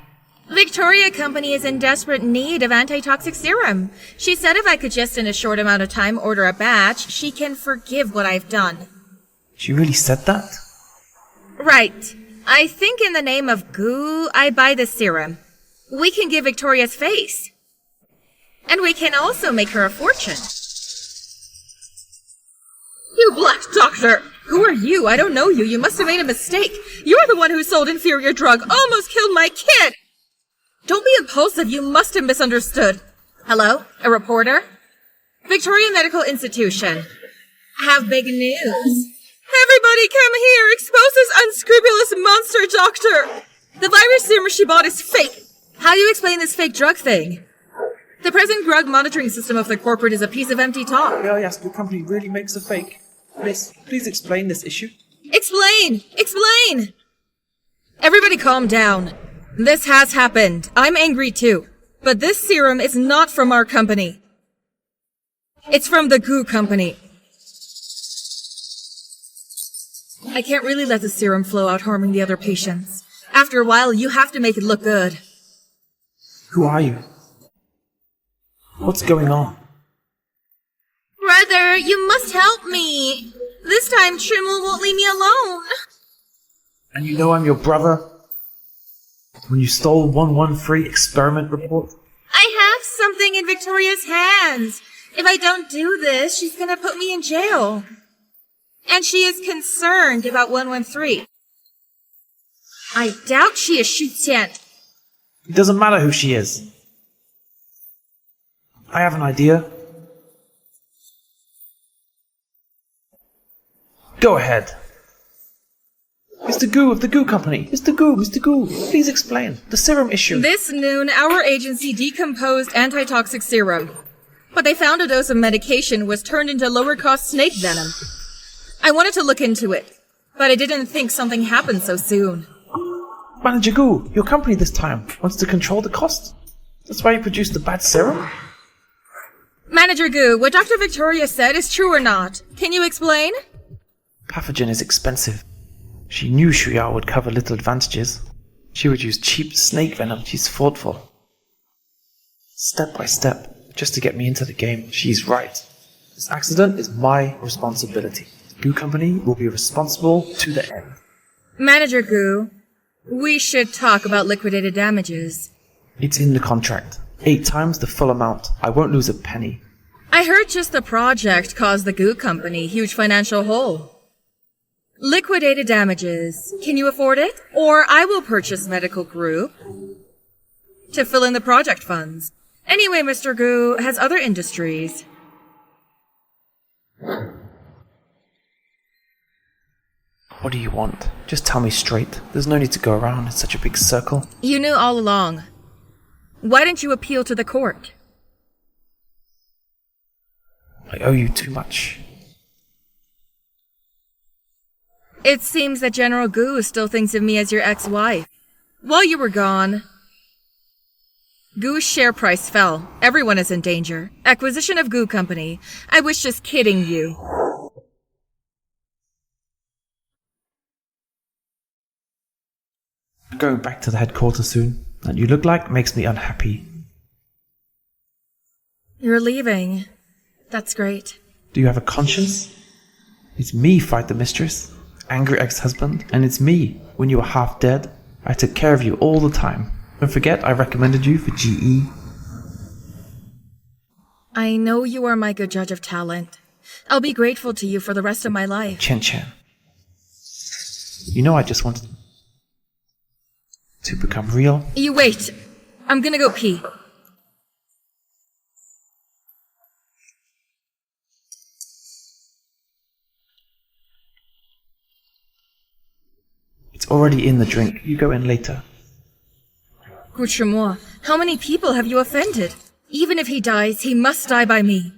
S1: Victoria Company is in desperate need of antitoxic serum. She said if I could just in a short amount of time order a batch, she can forgive what I've done.
S3: She really said that?
S1: Right. I think in the name of Gu, I buy the serum. We can give Victoria's face. And we can also make her a fortune. You black doctor! Who are you? I don't know you. You must have made a mistake. You're the one who sold inferior drug, almost killed my kid! Don't be impulsive. You must have misunderstood. Hello? A reporter? Victoria Medical Institution. Have big news. Everybody come here! Expose this unscrupulous monster doctor! The virus serum she bought is fake! How do you explain this fake drug thing? The present drug monitoring system of the corporate is a piece of empty talk.
S3: May I ask, your company really makes a fake? Miss, please explain this issue.
S1: Explain! Explain! Everybody calm down. This has happened. I'm angry too. But this serum is not from our company. It's from the Goo Company. I can't really let the serum flow out harming the other patients. After a while, you have to make it look good.
S3: Who are you? What's going on?
S1: Brother, you must help me. This time Trimmel won't leave me alone.
S3: And you know I'm your brother? When you stole 113 experiment report?
S1: I have something in Victoria's hands. If I don't do this, she's gonna put me in jail. And she is concerned about 113. I doubt she is Shu Qian.
S3: It doesn't matter who she is. I have an idea. Go ahead. Mr. Goo of the Goo Company. Mr. Goo, please explain. The serum issue.
S1: This noon, our agency decomposed antitoxic serum. But they found a dose of medication was turned into lower-cost snake venom. I wanted to look into it, but I didn't think something happened so soon.
S3: Manager Goo, your company this time wants to control the cost. That's why you produced the bad serum?
S1: Manager Goo, what Dr. Victoria said is true or not? Can you explain?
S3: Pathogen is expensive. She knew Shuyao would cover little advantages. She would use cheap snake venom she's fought for. Step by step, just to get me into the game. She's right. This accident is my responsibility. The Goo Company will be responsible to the end.
S1: Manager Goo, we should talk about liquidated damages.
S3: It's in the contract. 8 times the full amount. I won't lose a penny.
S1: I heard just the project caused the Goo Company huge financial hole. Liquidated damages. Can you afford it? Or I will purchase medical group to fill in the project funds. Anyway, Mr. Goo has other industries.
S3: What do you want? Just tell me straight. There's no need to go around in such a big circle.
S1: You knew all along. Why didn't you appeal to the court?
S3: I owe you too much.
S1: It seems that General Goo still thinks of me as your ex-wife. While you were gone, Goo's share price fell. Everyone is in danger. Acquisition of Goo Company. I was just kidding you.
S3: Going back to the headquarters soon. That you look like makes me unhappy.
S1: You're leaving. That's great.
S3: Do you have a conscience? It's me fight the mistress, angry ex-husband, and it's me when you were half dead. I took care of you all the time. Don't forget I recommended you for GE.
S1: I know you are my good judge of talent. I'll be grateful to you for the rest of my life.
S3: Chen Chen. You know I just wanted to become real.
S1: You wait. I'm gonna go pee.
S3: It's already in the drink. You go in later.
S1: Gutremo, how many people have you offended? Even if he dies, he must die by me.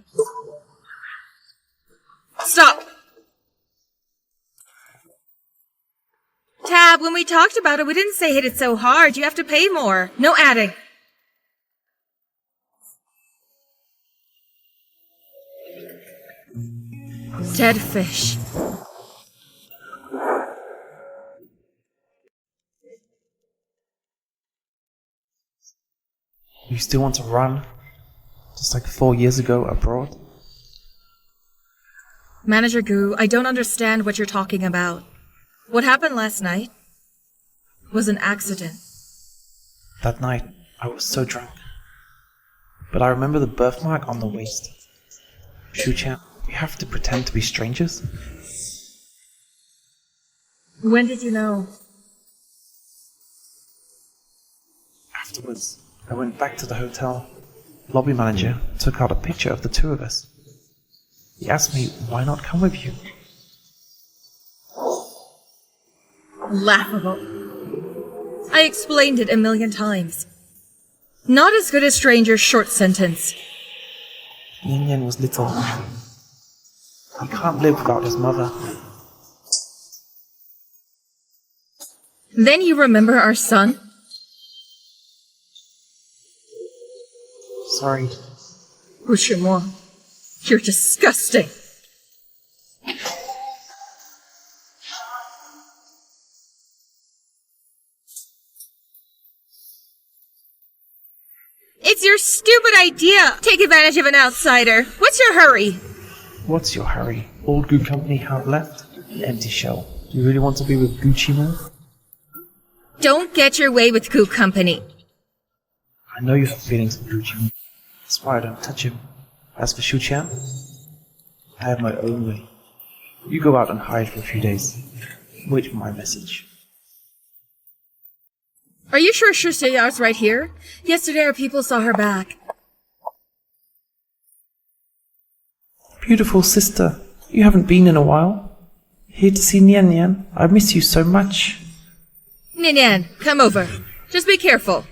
S1: Stop! Tab, when we talked about it, we didn't say hit it so hard. You have to pay more. No adding. Dead fish.
S3: You still want to run? Just like 4 years ago abroad?
S1: Manager Goo, I don't understand what you're talking about. What happened last night was an accident.
S3: That night, I was so drunk. But I remember the birthmark on the waist. Shu-chan, we have to pretend to be strangers?
S1: When did you know?
S3: Afterwards, I went back to the hotel. Lobby manager took out a picture of the two of us. He asked me why not come with you.
S1: Laughable. I explained it a million times. Not as good as Stranger's short sentence.
S3: Yan Yan was little. He can't live without his mother.
S1: Then you remember our son?
S3: Sorry.
S1: Bouchemont, you're disgusting. It's your stupid idea! Take advantage of an outsider. What's your hurry?
S3: What's your hurry? Old Goo Company have left? An empty shell. Do you really want to be with Gucci more?
S1: Don't get your way with Goo Company.
S3: I know you have feelings for Gucci. That's why I don't touch him. As for Shu Qian, I have my own way. You go out and hide for a few days. Wait for my message.
S1: Are you sure Shi Xueyao's right here? Yesterday our people saw her back.
S3: Beautiful sister, you haven't been in a while. Here to see Nian Nian. I miss you so much.
S1: Nian Nian, come over. Just be careful.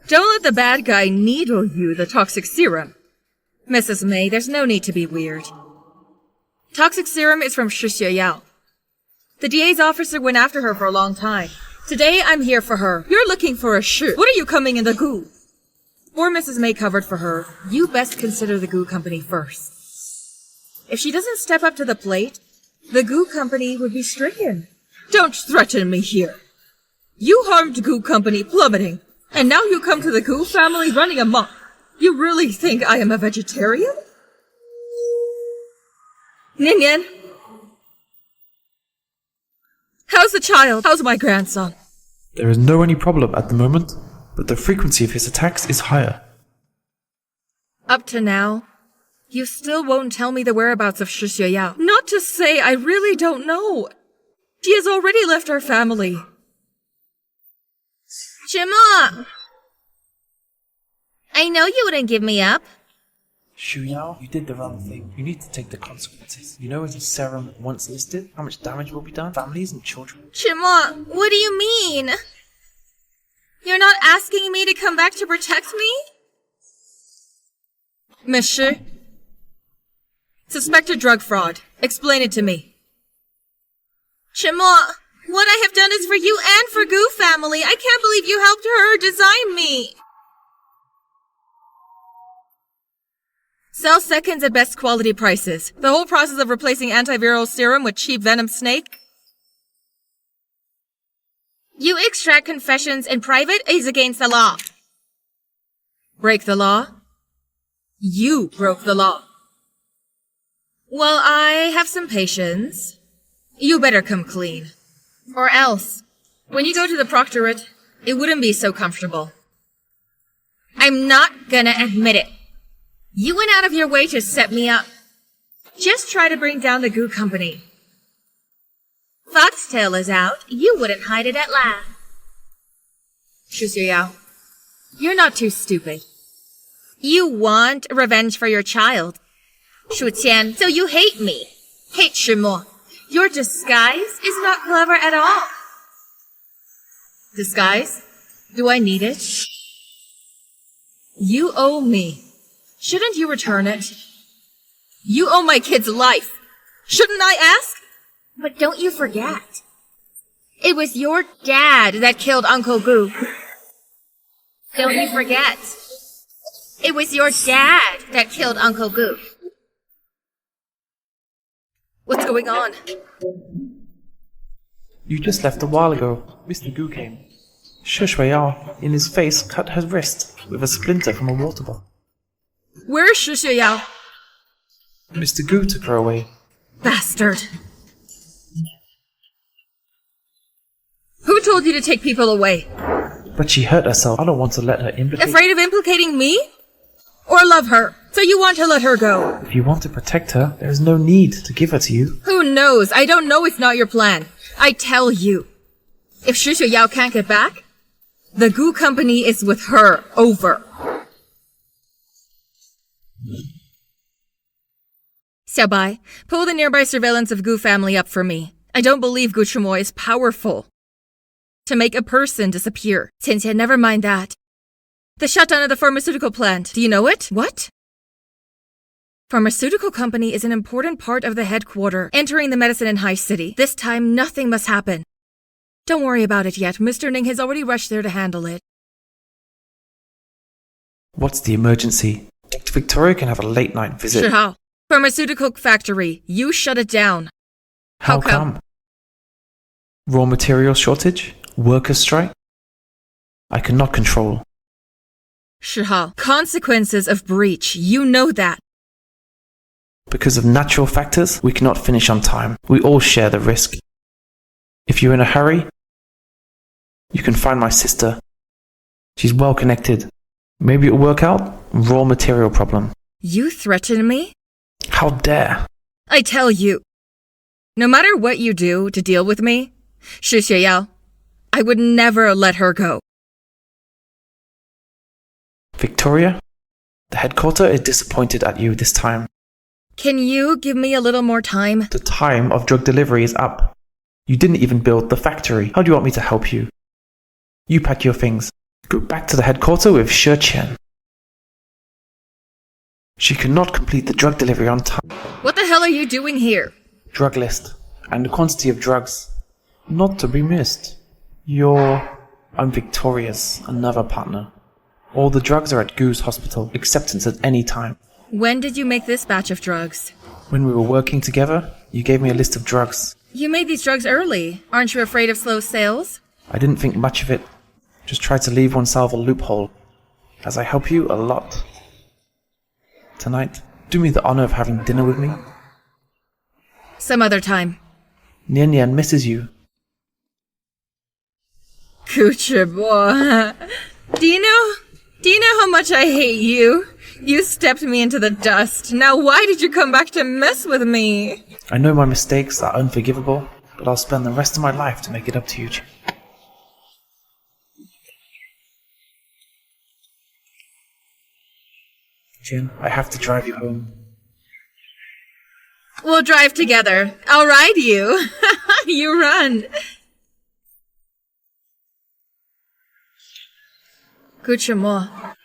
S1: Don't let the bad guy needle you the toxic serum. Mrs. May, there's no need to be weird. Toxic serum is from Shi Xueyao. The DA's officer went after her for a long time. Today I'm here for her. You're looking for a Shi. What are you coming in the goo? Before Mrs. May covered for her, you best consider the Goo Company first. If she doesn't step up to the plate, the Goo Company would be stricken. Don't threaten me here. You harmed Goo Company plummeting, and now you come to the Goo family running amok. You really think I am a vegetarian? Nian Nian? How's the child? How's my grandson?
S3: There is no any problem at the moment, but the frequency of his attacks is higher.
S1: Up to now, you still won't tell me the whereabouts of Shi Xueyao. Not to say I really don't know. She has already left our family. Chima! I know you wouldn't give me up.
S3: Shu Yao, you did the wrong thing. You need to take the consequences. You know, as a serum once listed, how much damage will be done? Families and children.
S1: Chima, what do you mean? You're not asking me to come back to protect me? Monsieur? Suspected drug fraud. Explain it to me. Chima, what I have done is for you and for Goo family. I can't believe you helped her design me. Sell seconds at best quality prices. The whole process of replacing antiviral serum with cheap venom snake. You extract confessions in private is against the law. Break the law? You broke the law. Well, I have some patience. You better come clean. Or else, when you go to the proctorate, it wouldn't be so comfortable. I'm not gonna admit it. You went out of your way to set me up. Just try to bring down the Goo Company. Foxtail is out. You wouldn't hide it at last. Shi Xueyao, you're not too stupid. You want revenge for your child. Shu Qian, so you hate me. Hate Shimo. Your disguise is not clever at all. Disguise? Do I need it? You owe me. Shouldn't you return it? You owe my kid's life. Shouldn't I ask? But don't you forget. It was your dad that killed Uncle Goo. Don't you forget. It was your dad that killed Uncle Goo. What's going on?
S3: You just left a while ago. Mr. Gu came. Shi Xueyao, in his face, cut her wrist with a splinter from a water bottle.
S1: Where is Shi Xueyao?
S3: Mr. Gu took her away.
S1: Bastard. Who told you to take people away?
S3: But she hurt herself. I don't want to let her implicate.
S1: Afraid of implicating me? Or love her? So you want to let her go?
S3: If you want to protect her, there is no need to give her to you.
S1: Who knows? I don't know if not your plan. I tell you. If Shi Xueyao can't get back, the Goo Company is with her. Over. Xiaobai, pull the nearby surveillance of Goo family up for me. I don't believe Gu Chumoy is powerful to make a person disappear. Qianqian, never mind that. The shutdown of the pharmaceutical plant. Do you know it? What? Pharmaceutical company is an important part of the headquarter, entering the medicine in High City. This time, nothing must happen. Don't worry about it yet. Mr. Ning has already rushed there to handle it.
S3: What's the emergency? Dr. Victoria can have a late night visit.
S1: Shihao, pharmaceutical factory. You shut it down.
S3: How come? Raw material shortage? Workers' strike? I cannot control.
S1: Shihao, consequences of breach. You know that.
S3: Because of natural factors, we cannot finish on time. We all share the risk. If you're in a hurry, you can find my sister. She's well connected. Maybe it'll work out. Raw material problem.
S1: You threaten me?
S3: How dare!
S1: I tell you, no matter what you do to deal with me, Shi Xueyao, I would never let her go.
S3: Victoria, the headquarter is disappointed at you this time.
S1: Can you give me a little more time?
S3: The time of drug delivery is up. You didn't even build the factory. How do you want me to help you? You pack your things. Go back to the headquarter with Shi Qian. She cannot complete the drug delivery on time.
S1: What the hell are you doing here?
S3: Drug list and the quantity of drugs. Not to be missed. I'm Victoria's another partner. All the drugs are at Gu's hospital. Acceptance at any time.
S1: When did you make this batch of drugs?
S3: When we were working together, you gave me a list of drugs.
S1: You made these drugs early. Aren't you afraid of slow sales?
S3: I didn't think much of it. Just tried to leave oneself a loophole. As I help you a lot. Tonight, do me the honor of having dinner with me.
S1: Some other time.
S3: Nian Nian misses you.
S1: Kuchibo. Do you know how much I hate you? You stepped me into the dust. Now why did you come back to mess with me?
S3: I know my mistakes are unforgivable, but I'll spend the rest of my life to make it up to you. Jin, I have to drive you home.
S1: We'll drive together. I'll ride you. You run. Kuchimo.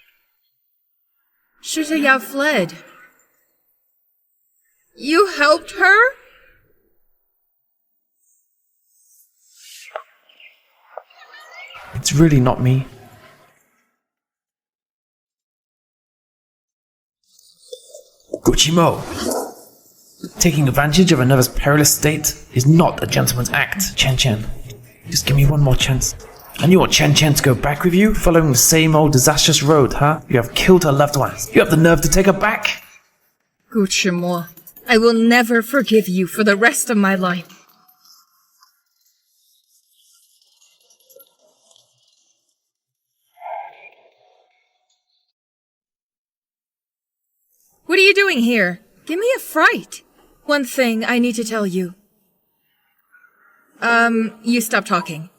S1: Shi Ziyao fled. You helped her?
S3: It's really not me. Guchimo! Taking advantage of another's perilous state is not a gentleman's act, Chen Chen. Just give me one more chance. And you want Chen Chen to go back with you, following the same old disastrous road, huh? You have killed her loved ones. You have the nerve to take her back?
S1: Guchimo, I will never forgive you for the rest of my life. What are you doing here? Give me a fright. One thing I need to tell you. You stop talking.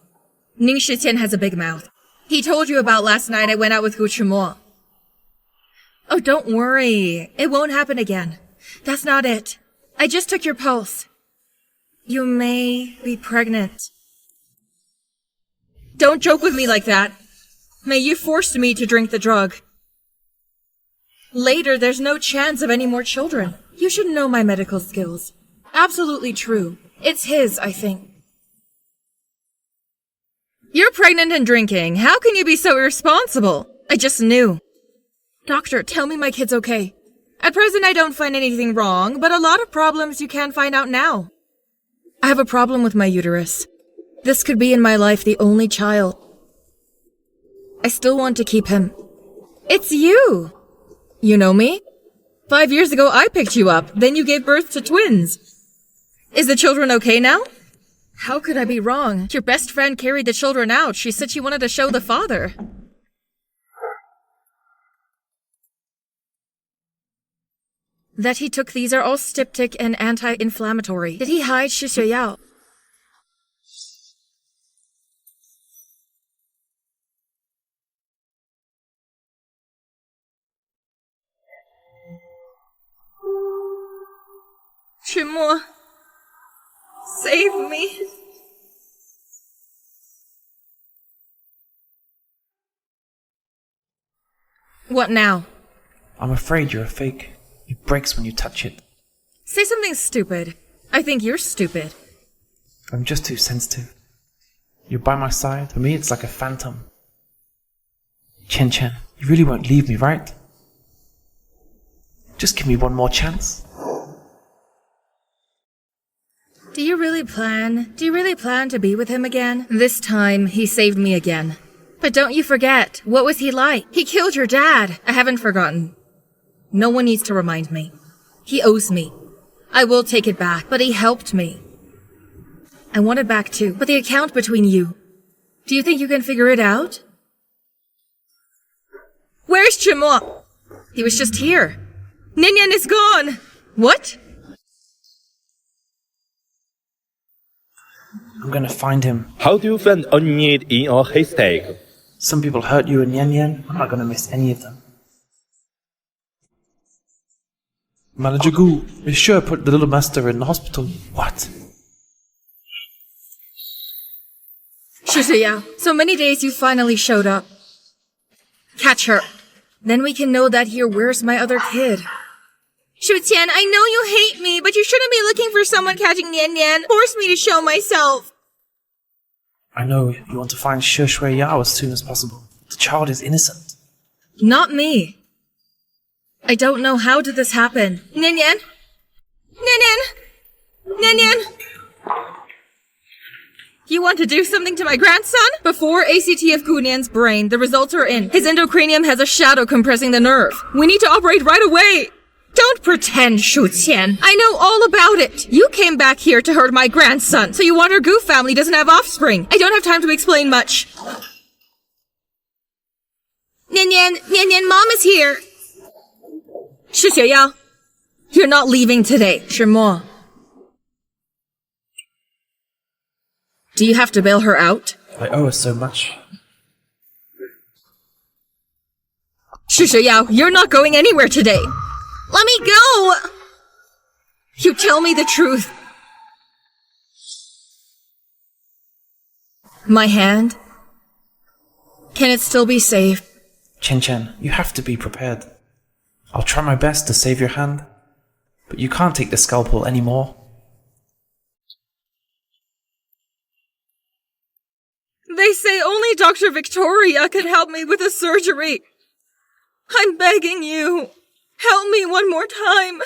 S1: Ning Shiqian has a big mouth. He told you about last night I went out with Gu Chumo. Oh, don't worry. It won't happen again. That's not it. I just took your pulse. You may be pregnant. Don't joke with me like that. May you forced me to drink the drug. Later, there's no chance of any more children. You should know my medical skills. Absolutely true. It's his, I think. You're pregnant and drinking. How can you be so irresponsible? I just knew. Doctor, tell me my kid's okay. At present, I don't find anything wrong, but a lot of problems you can't find out now. I have a problem with my uterus. This could be in my life the only child. I still want to keep him. It's you! You know me? 5 years ago, I picked you up. Then you gave birth to twins. Is the children okay now? How could I be wrong? Your best friend carried the children out. She said she wanted to show the father. That he took these are all styptic and anti-inflammatory. Did he hide Shi Xueyao? Chimo, save me. What now?
S3: I'm afraid you're a fake. It breaks when you touch it.
S1: Say something stupid. I think you're stupid.
S3: I'm just too sensitive. You're by my side. For me, it's like a phantom. Chen Chen, you really won't leave me, right? Just give me one more chance.
S1: Do you really plan to be with him again? This time, he saved me again. But don't you forget, what was he like? He killed your dad. I haven't forgotten. No one needs to remind me. He owes me. I will take it back, but he helped me. I want it back too, but the account between you. Do you think you can figure it out? Where's Chimo? He was just here. Ninian is gone. What?
S3: I'm gonna find him.
S6: How do you find a need in a haystack?
S3: Some people hurt you and Yan Yan. I'm not gonna miss any of them. Manager Gu is sure put the little master in the hospital. What?
S1: Shizuyao, so many days you finally showed up. Catch her. Then we can know that here where's my other kid. Shu Qian, I know you hate me, but you shouldn't be looking for someone catching Nian Nian. Force me to show myself.
S3: I know you want to find Shi Shui Yao as soon as possible. The child is innocent.
S1: Not me. I don't know how did this happen. Nian Nian? Nian Nian? Nian Nian? You want to do something to my grandson? Before ACT of Gunian's brain, the results are in. His endocranium has a shadow compressing the nerve. We need to operate right away. Don't pretend, Shu Qian. I know all about it. You came back here to hurt my grandson, so you want our Gu family doesn't have offspring. I don't have time to explain much. Nian Nian, Mom is here. Shi Xueyao, you're not leaving today, Shimo. Do you have to bail her out?
S3: I owe her so much.
S1: Shi Xueyao, you're not going anywhere today. Let me go! You tell me the truth. My hand? Can it still be saved?
S3: Chen Chen, you have to be prepared. I'll try my best to save your hand, but you can't take the scalpel anymore.
S1: They say only Dr. Victoria can help me with the surgery. I'm begging you. Help me one more time.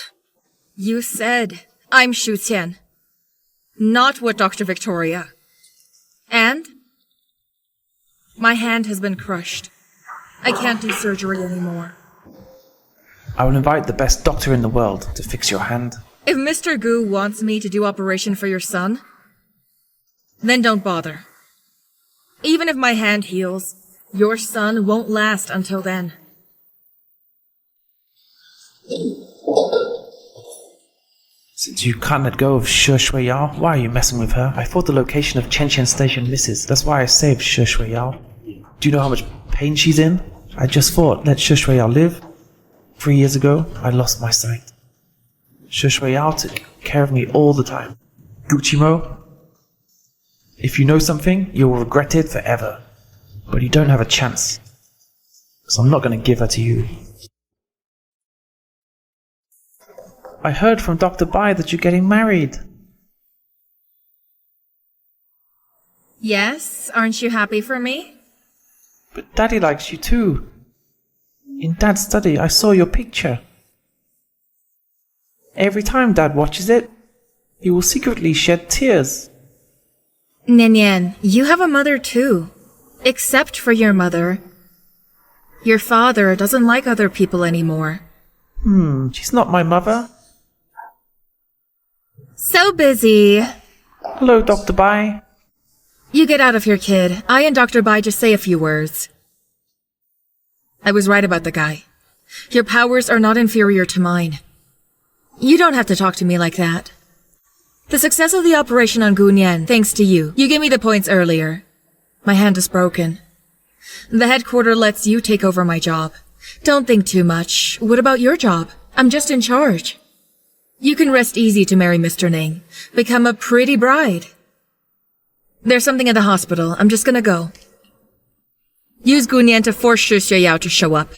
S1: You said I'm Shu Qian, not what Dr. Victoria. And my hand has been crushed. I can't do surgery anymore.
S3: I will invite the best doctor in the world to fix your hand.
S1: If Mr. Gu wants me to do operation for your son, then don't bother. Even if my hand heals, your son won't last until then.
S3: Since you can't let go of Shi Shui Yao, why are you messing with her? I thought the location of Chen Chen Station misses. That's why I saved Shi Shui Yao. Do you know how much pain she's in? I just thought, let Shi Shui Yao live. 3 years ago, I lost my sight. Shi Shui Yao took care of me all the time. Gucci-mo, if you know something, you will regret it forever. But you don't have a chance. So I'm not going to give her to you. I heard from Dr. Bai that you're getting married.
S1: Yes, aren't you happy for me?
S3: But Daddy likes you too. In Dad's study, I saw your picture. Every time Dad watches it, he will secretly shed tears.
S1: Nian Nian, you have a mother too. Except for your mother. Your father doesn't like other people anymore.
S3: She's not my mother.
S1: So busy.
S3: Hello, Dr. Bai.
S1: You get out of here, kid. I and Dr. Bai just say a few words. I was right about the guy. Your powers are not inferior to mine. You don't have to talk to me like that. The success of the operation on Gunyan, thanks to you. You gave me the points earlier. My hand is broken. The headquarter lets you take over my job. Don't think too much. What about your job? I'm just in charge. You can rest easy to marry Mr. Ning. Become a pretty bride. There's something at the hospital. I'm just gonna go. Use Gunyan to force Shi Xueyao to show up.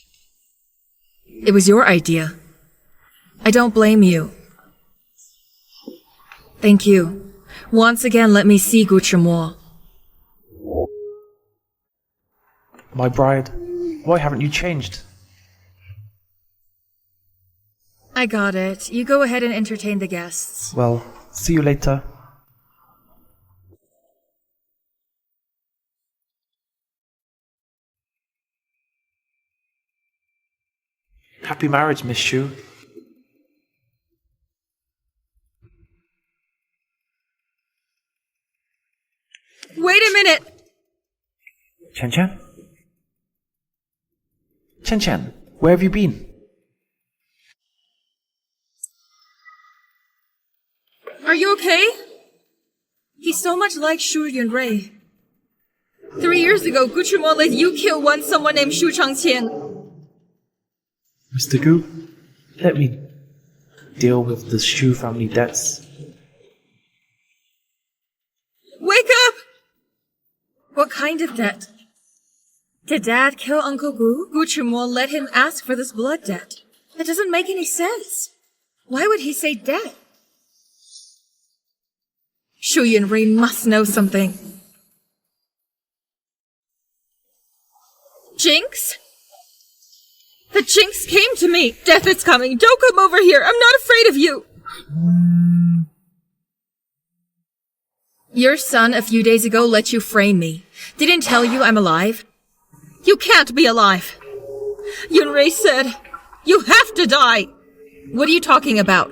S1: It was your idea. I don't blame you. Thank you. Once again, let me see Guchimo.
S3: My bride, why haven't you changed?
S1: I got it. You go ahead and entertain the guests.
S3: Well, see you later. Happy marriage, Miss Shu.
S1: Wait a minute!
S3: Chen Chen? Chen Chen, where have you been?
S1: Are you okay? He's so much like Shu Yunrui. 3 years ago, Guchimo let you kill someone named Shu Changqian.
S3: Mr. Gu, let me deal with the Shu family debts.
S1: Wake up! What kind of debt? Did Dad kill Uncle Gu? Guchimo let him ask for this blood debt. That doesn't make any sense. Why would he say debt? Shu Yunrui must know something. Jinx? The Jinx came to me! Death is coming! Don't come over here! I'm not afraid of you! Your son a few days ago let you frame me. Didn't tell you I'm alive? You can't be alive! Yunrui said, you have to die! What are you talking about?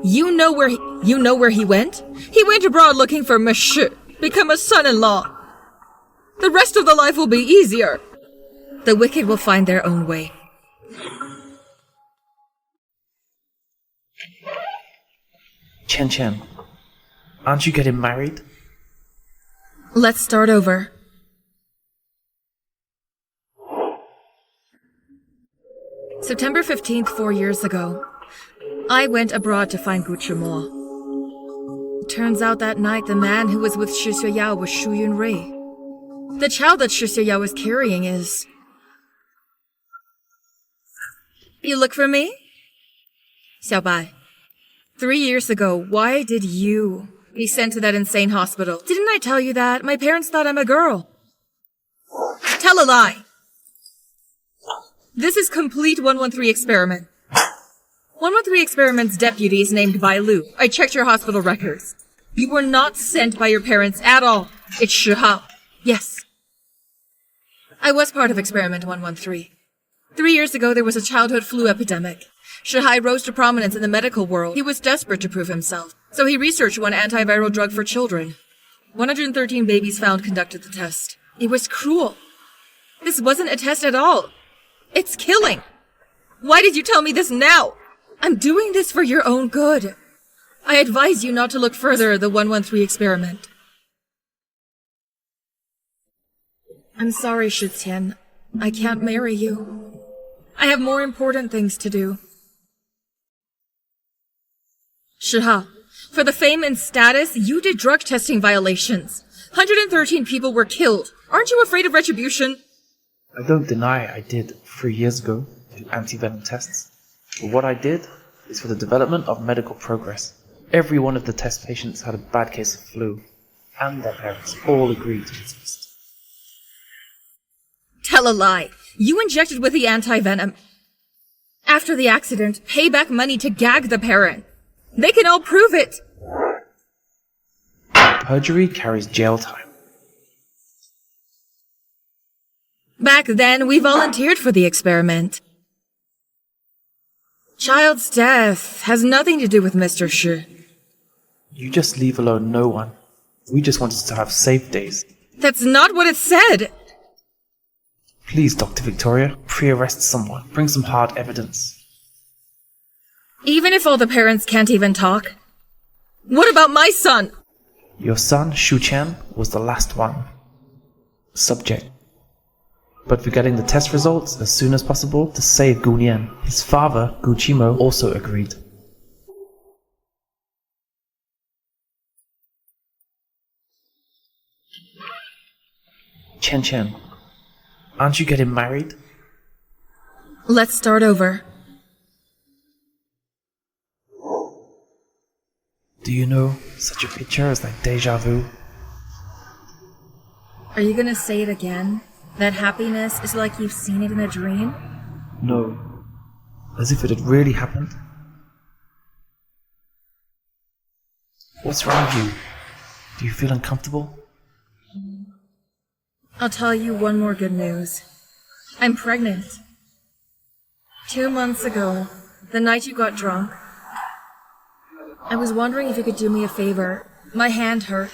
S1: You know where he went? He went abroad looking for Monsieur, become a son-in-law. The rest of the life will be easier. The wicked will find their own way.
S3: Chen Chen, aren't you getting married?
S1: Let's start over. September 15th, 4 years ago, I went abroad to find Guchimo. Turns out that night the man who was with Shi Xueyao was Shu Yunrui. The child that Shi Xueyao was carrying is... You look for me? Xiaobai, 3 years ago, why did you be sent to that insane hospital? Didn't I tell you that? My parents thought I'm a girl. Tell a lie! This is complete 113 experiment. 113 experiment's deputy is named Bai Lu. I checked your hospital records. You were not sent by your parents at all. It's Shi Hao. Yes. I was part of experiment 113. 3 years ago, there was a childhood flu epidemic. Shi Hai rose to prominence in the medical world. He was desperate to prove himself. So he researched one antiviral drug for children. 113 babies found conducted the test. It was cruel. This wasn't a test at all. It's killing. Why did you tell me this now? I'm doing this for your own good. I advise you not to look further at the 113 experiment. I'm sorry, Shi Qian. I can't marry you. I have more important things to do. Shi Hao, for the fame and status, you did drug testing violations. 113 people were killed. Aren't you afraid of retribution?
S3: I don't deny I did 3 years ago do anti-venom tests. But what I did is for the development of medical progress. Every one of the test patients had a bad case of flu, and their parents all agreed to dismiss.
S1: Tell a lie. You injected with the anti-venom. After the accident, pay back money to gag the parent. They can all prove it.
S3: Perjury carries jail time.
S1: Back then, we volunteered for the experiment. Child's death has nothing to do with Mr. Shi.
S3: You just leave alone no one. We just wanted to have safe days.
S1: That's not what it said.
S3: Please, Dr. Victoria, pre-arrest someone. Bring some hard evidence.
S1: Even if all the parents can't even talk? What about my son?
S3: Your son, Shu Qian, was the last one. Subject. But we're getting the test results as soon as possible to save Gu Nian. His father, Gu Qimo, also agreed. Chen Chen, aren't you getting married?
S1: Let's start over.
S3: Do you know such a picture is like deja vu?
S1: Are you gonna say it again? That happiness is like you've seen it in a dream?
S3: No. As if it had really happened. What's wrong with you? Do you feel uncomfortable?
S1: I'll tell you one more good news. I'm pregnant. 2 months ago, the night you got drunk, I was wondering if you could do me a favor. My hand hurt.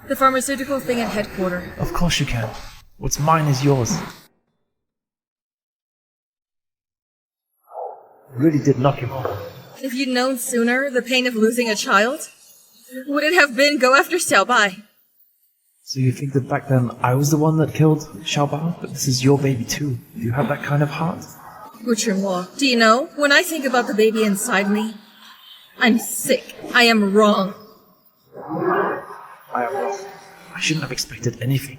S1: The pharmaceutical thing at headquarters.
S3: Of course you can. What's mine is yours. Really did knock him off.
S1: If you'd known sooner the pain of losing a child, would it have been go after Xiaobai?
S3: So you think that back then I was the one that killed Xiaobao, but this is your baby too? Do you have that kind of heart?
S1: Guchenmo, do you know, when I think about the baby inside me, I'm sick. I am wrong.
S3: I am wrong. I shouldn't have expected anything.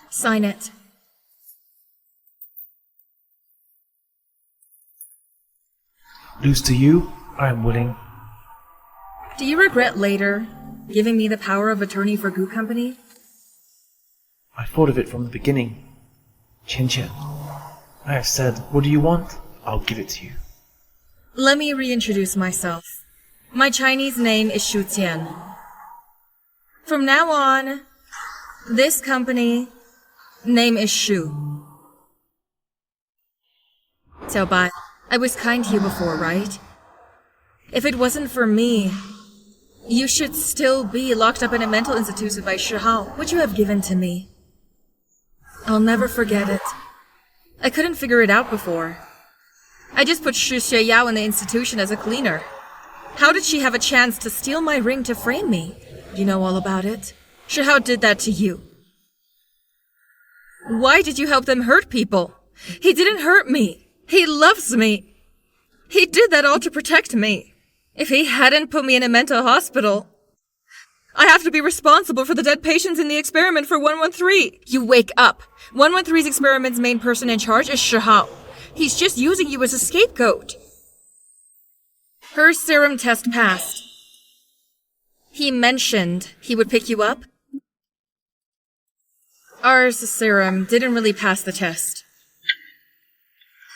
S1: Sign it.
S3: Lose to you, I am willing.
S1: Do you regret later giving me the power of attorney for Gu Company?
S3: I thought of it from the beginning. Chen Chen. I have said, what do you want? I'll give it to you.
S1: Let me reintroduce myself. My Chinese name is Shu Tian. From now on, this company name is Shu. Xiaobai, I was kind to you before, right? If it wasn't for me, you should still be locked up in a mental institution by Shihao, which you have given to me. I'll never forget it. I couldn't figure it out before. I just put Shu Xueyao in the institution as a cleaner. How did she have a chance to steal my ring to frame me? You know all about it. Shihao did that to you. Why did you help them hurt people? He didn't hurt me. He loves me. He did that all to protect me. If he hadn't put me in a mental hospital, I have to be responsible for the dead patients in the experiment for 113. You wake up. 113's experiment's main person in charge is Shihao. He's just using you as a scapegoat. Her serum test passed. He mentioned he would pick you up. Ours serum didn't really pass the test.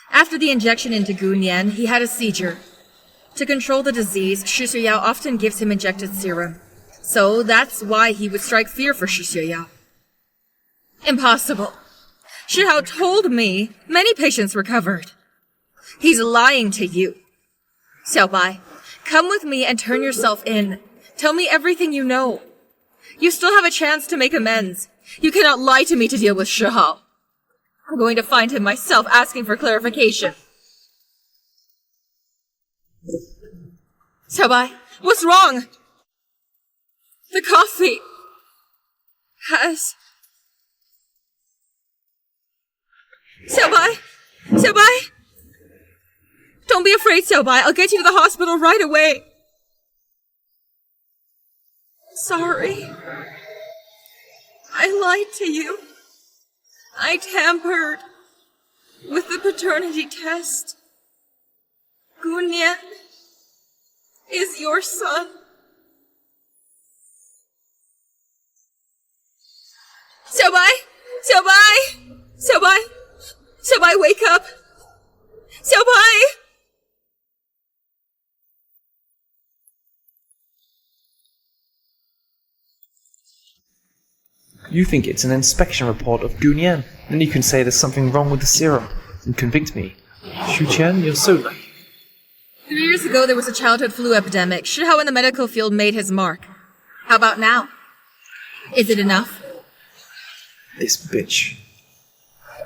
S1: After the injection into Gunyan, he had a seizure. To control the disease, Shu Xueyao often gives him injected serum. So that's why he would strike fear for Shu Xueyao. Impossible. Shihao told me many patients recovered. He's lying to you. Xiaobai, come with me and turn yourself in. Tell me everything you know. You still have a chance to make amends. You cannot lie to me to deal with Shihao. I'm going to find him myself asking for clarification. Xiaobai, what's wrong? The coffee has... Xiaobai! Xiaobai! Don't be afraid, Xiaobai. I'll get you to the hospital right away. Sorry. I lied to you. I tampered with the paternity test. Gunyan is your son. Xiaobai! Xiaobai! Xiaobai! Xiaobai, wake up! Xiaobai!
S3: You think it's an inspection report of Gunyan, then you can say there's something wrong with the serum and convict me. Shu Qian, you're so lucky.
S1: 3 years ago, there was a childhood flu epidemic. Shihao in the medical field made his mark. How about now? Is it enough?
S3: This bitch.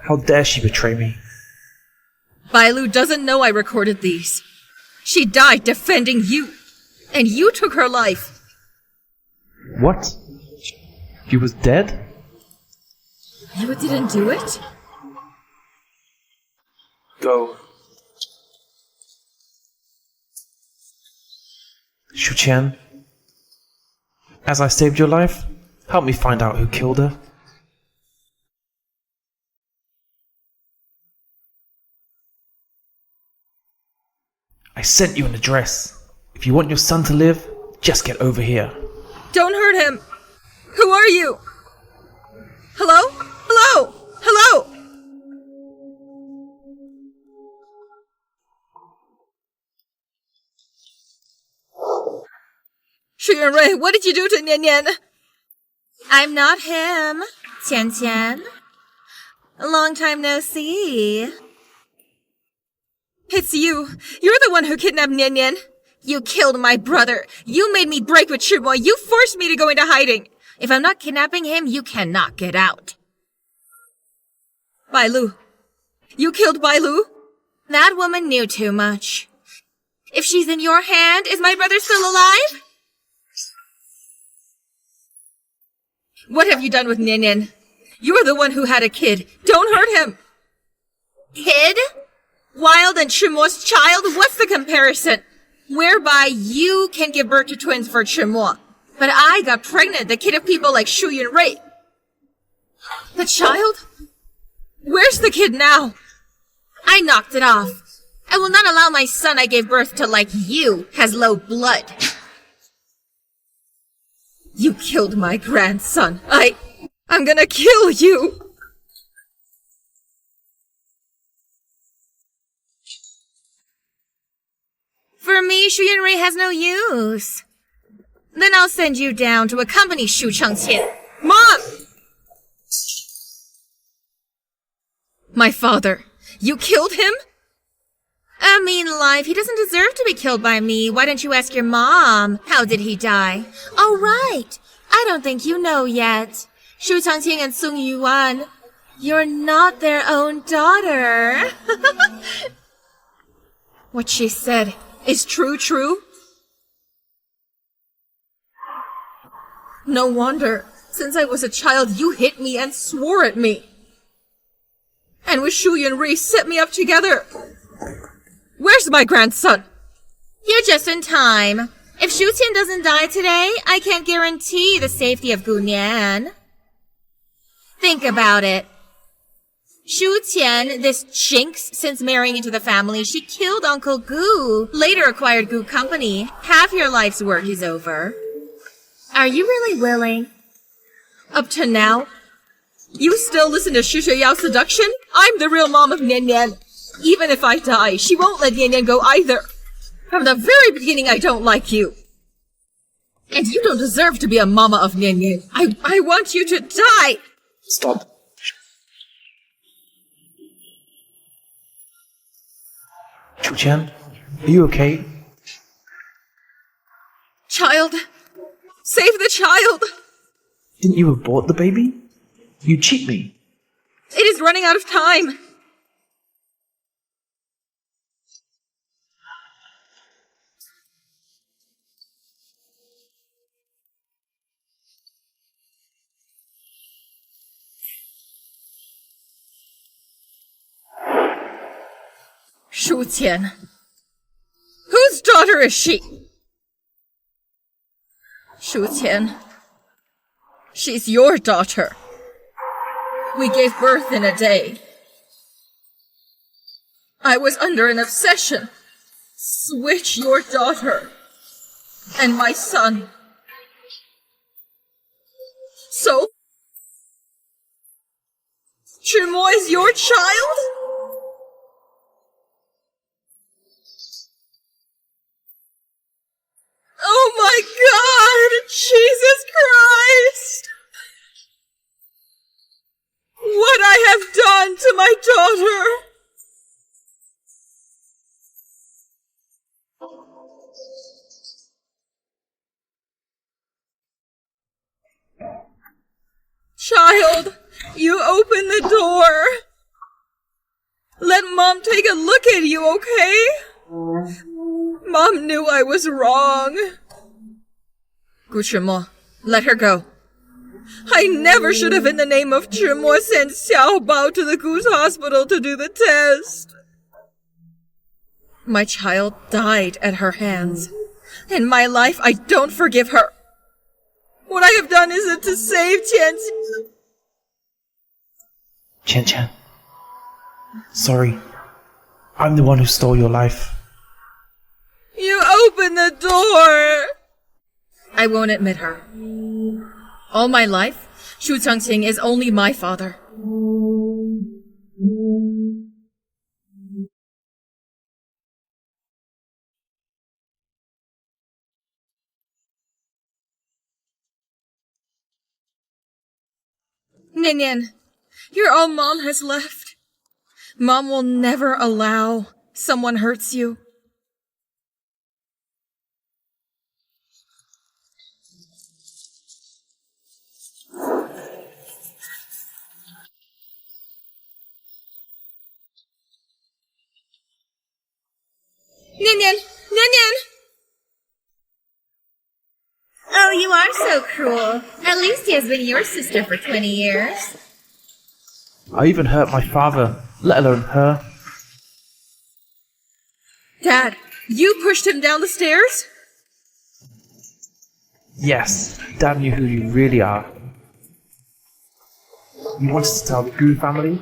S3: How dare she betray me?
S1: Bailu doesn't know I recorded these. She died defending you. And you took her life.
S3: What? She was dead?
S1: You didn't do it?
S3: Go. Shu Qian, as I saved your life, help me find out who killed her. I sent you an address. If you want your son to live, just get over here.
S1: Don't hurt him! Who are you? Hello? Hello? Hello? Shu Yunrui, what did you do to Nian Nian? I'm not him, Qian Qian. A long time no see. It's you. You're the one who kidnapped Nian Nian. You killed my brother. You made me break with Chimo. You forced me to go into hiding. If I'm not kidnapping him, you cannot get out. Bai Lu. You killed Bai Lu? That woman knew too much. If she's in your hand, is my brother still alive? What have you done with Nian Nian? You're the one who had a kid. Don't hurt him. Kid? Wild and Chimo's child? What's the comparison? Whereby you can give birth to twins for Chimo. But I got pregnant, the kid of people like Shu Yunrui. The child? Where's the kid now? I knocked it off. I will not allow my son I gave birth to like you has low blood. You killed my grandson. I'm gonna kill you. For me, Shu Yunrui has no use. Then I'll send you down to accompany Shu Chengqian. Mom! My father. You killed him? A mean life. He doesn't deserve to be killed by me. Why don't you ask your mom? How did he die? Oh, right. I don't think you know yet. Shu Changqing and Sung Yuan. You're not their own daughter. What she said is true? No wonder. Since I was a child, you hit me and swore at me. And with Shu Yunrui set me up together. Where's my grandson? You're just in time. If Shu Qian doesn't die today, I can't guarantee the safety of Gu Nian. Think about it. Shu Qian, this jinx, since marrying into the family, she killed Uncle Gu, later acquired Gu Company. Half your life's work is over. Are you really willing? Up to now? You still listen to Shu Yao's seduction? I'm the real mom of Nian Nian. Even if I die, she won't let Nian Nian go either. From the very beginning, I don't like you. And you don't deserve to be a mama of Nian Nian. I want you to die!
S3: Stop. Chu Qian, are you okay?
S1: Child! Save the child!
S3: Didn't you abort the baby? You cheat me.
S1: It is running out of time. Shu Qian. Whose daughter is she? Shu Qian. She's your daughter. We gave birth in a day. I was under an obsession. Switch your daughter and my son. So? Chimo is your child? Oh my God! Jesus Christ! What I have done to my daughter! Child, you open the door. Let Mom take a look at you, okay? Mom knew I was wrong. Gu Chimo, let her go. I never should have, in the name of Chimo, sent Xiao Bao to the Gu's hospital to do the test. My child died at her hands. In my life, I don't forgive her. What I have done isn't to save Qian.
S3: Qian. Sorry. I'm the one who stole your life.
S1: Open the door! I won't admit her. All my life, Shu Changqing is only my father. Ninian, you're all Mom has left. Mom will never allow someone hurts you. Ninian! Ninian! Oh, you are so cruel. At least he has been your sister for 20 years.
S3: I even hurt my father, let alone her.
S1: Dad, you pushed him down the stairs?
S3: Yes, Dad knew who you really are. You wanted to tell the Gu family?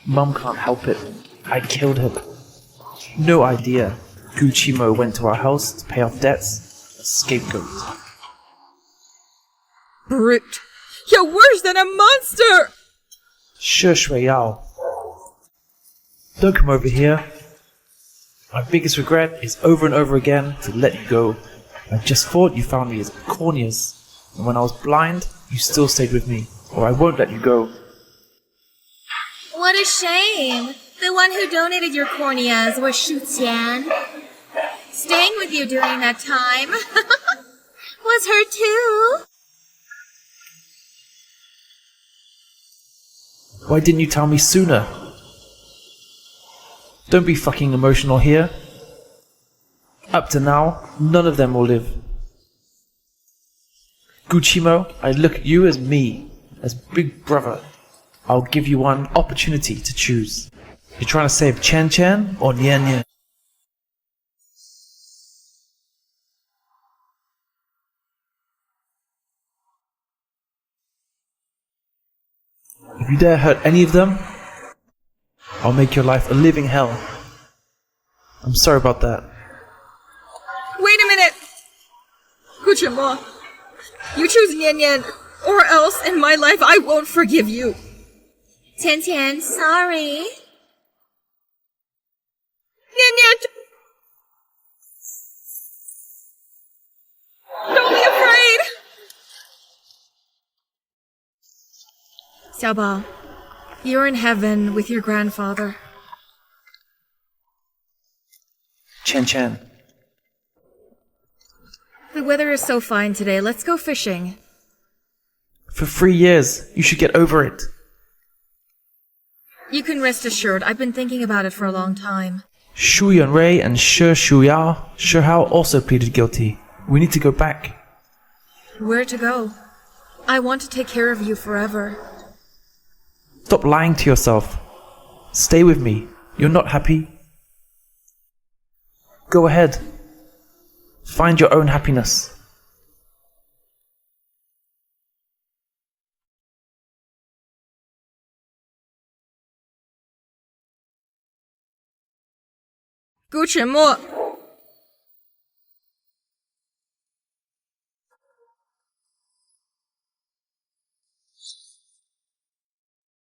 S3: Mum can't help it. I killed him. No idea. Gu Chimo went to our house to pay off debts. A scapegoat.
S1: Brute. You're worse than a monster!
S3: Shui Yao. Don't come over here. My biggest regret is over and over again to let you go. I just thought you found me as corneas, and when I was blind, you still stayed with me, or I won't let you go.
S1: What a shame. The one who donated your corneas was Shu Qian. Staying with you during that time was her too.
S3: Why didn't you tell me sooner? Don't be fucking emotional here. Up to now, none of them will live. Guchimo, I look at you as me, as big brother. I'll give you one opportunity to choose. You're trying to save Chen Chen or Nian Nian? If you dare hurt any of them, I'll make your life a living hell. I'm sorry about that.
S1: Wait a minute! Guchimo, you choose Nian Nian, or else in my life I won't forgive you. Tian Tian, sorry. Nian Nian! Don't be afraid! Xiaobao, you're in heaven with your grandfather.
S3: Chen Chen,
S1: The weather is so fine today. Let's go fishing.
S3: for 3 years, you should get over it.
S1: You can rest assured, I've been thinking about it for a long time.
S3: Shu Yunrui and Shi Shihao also pleaded guilty. We need to go back.
S1: Where to go? I want to take care of you forever.
S3: Stop lying to yourself. Stay with me. You're not happy. Go ahead. Find your own happiness.
S1: Guchimo,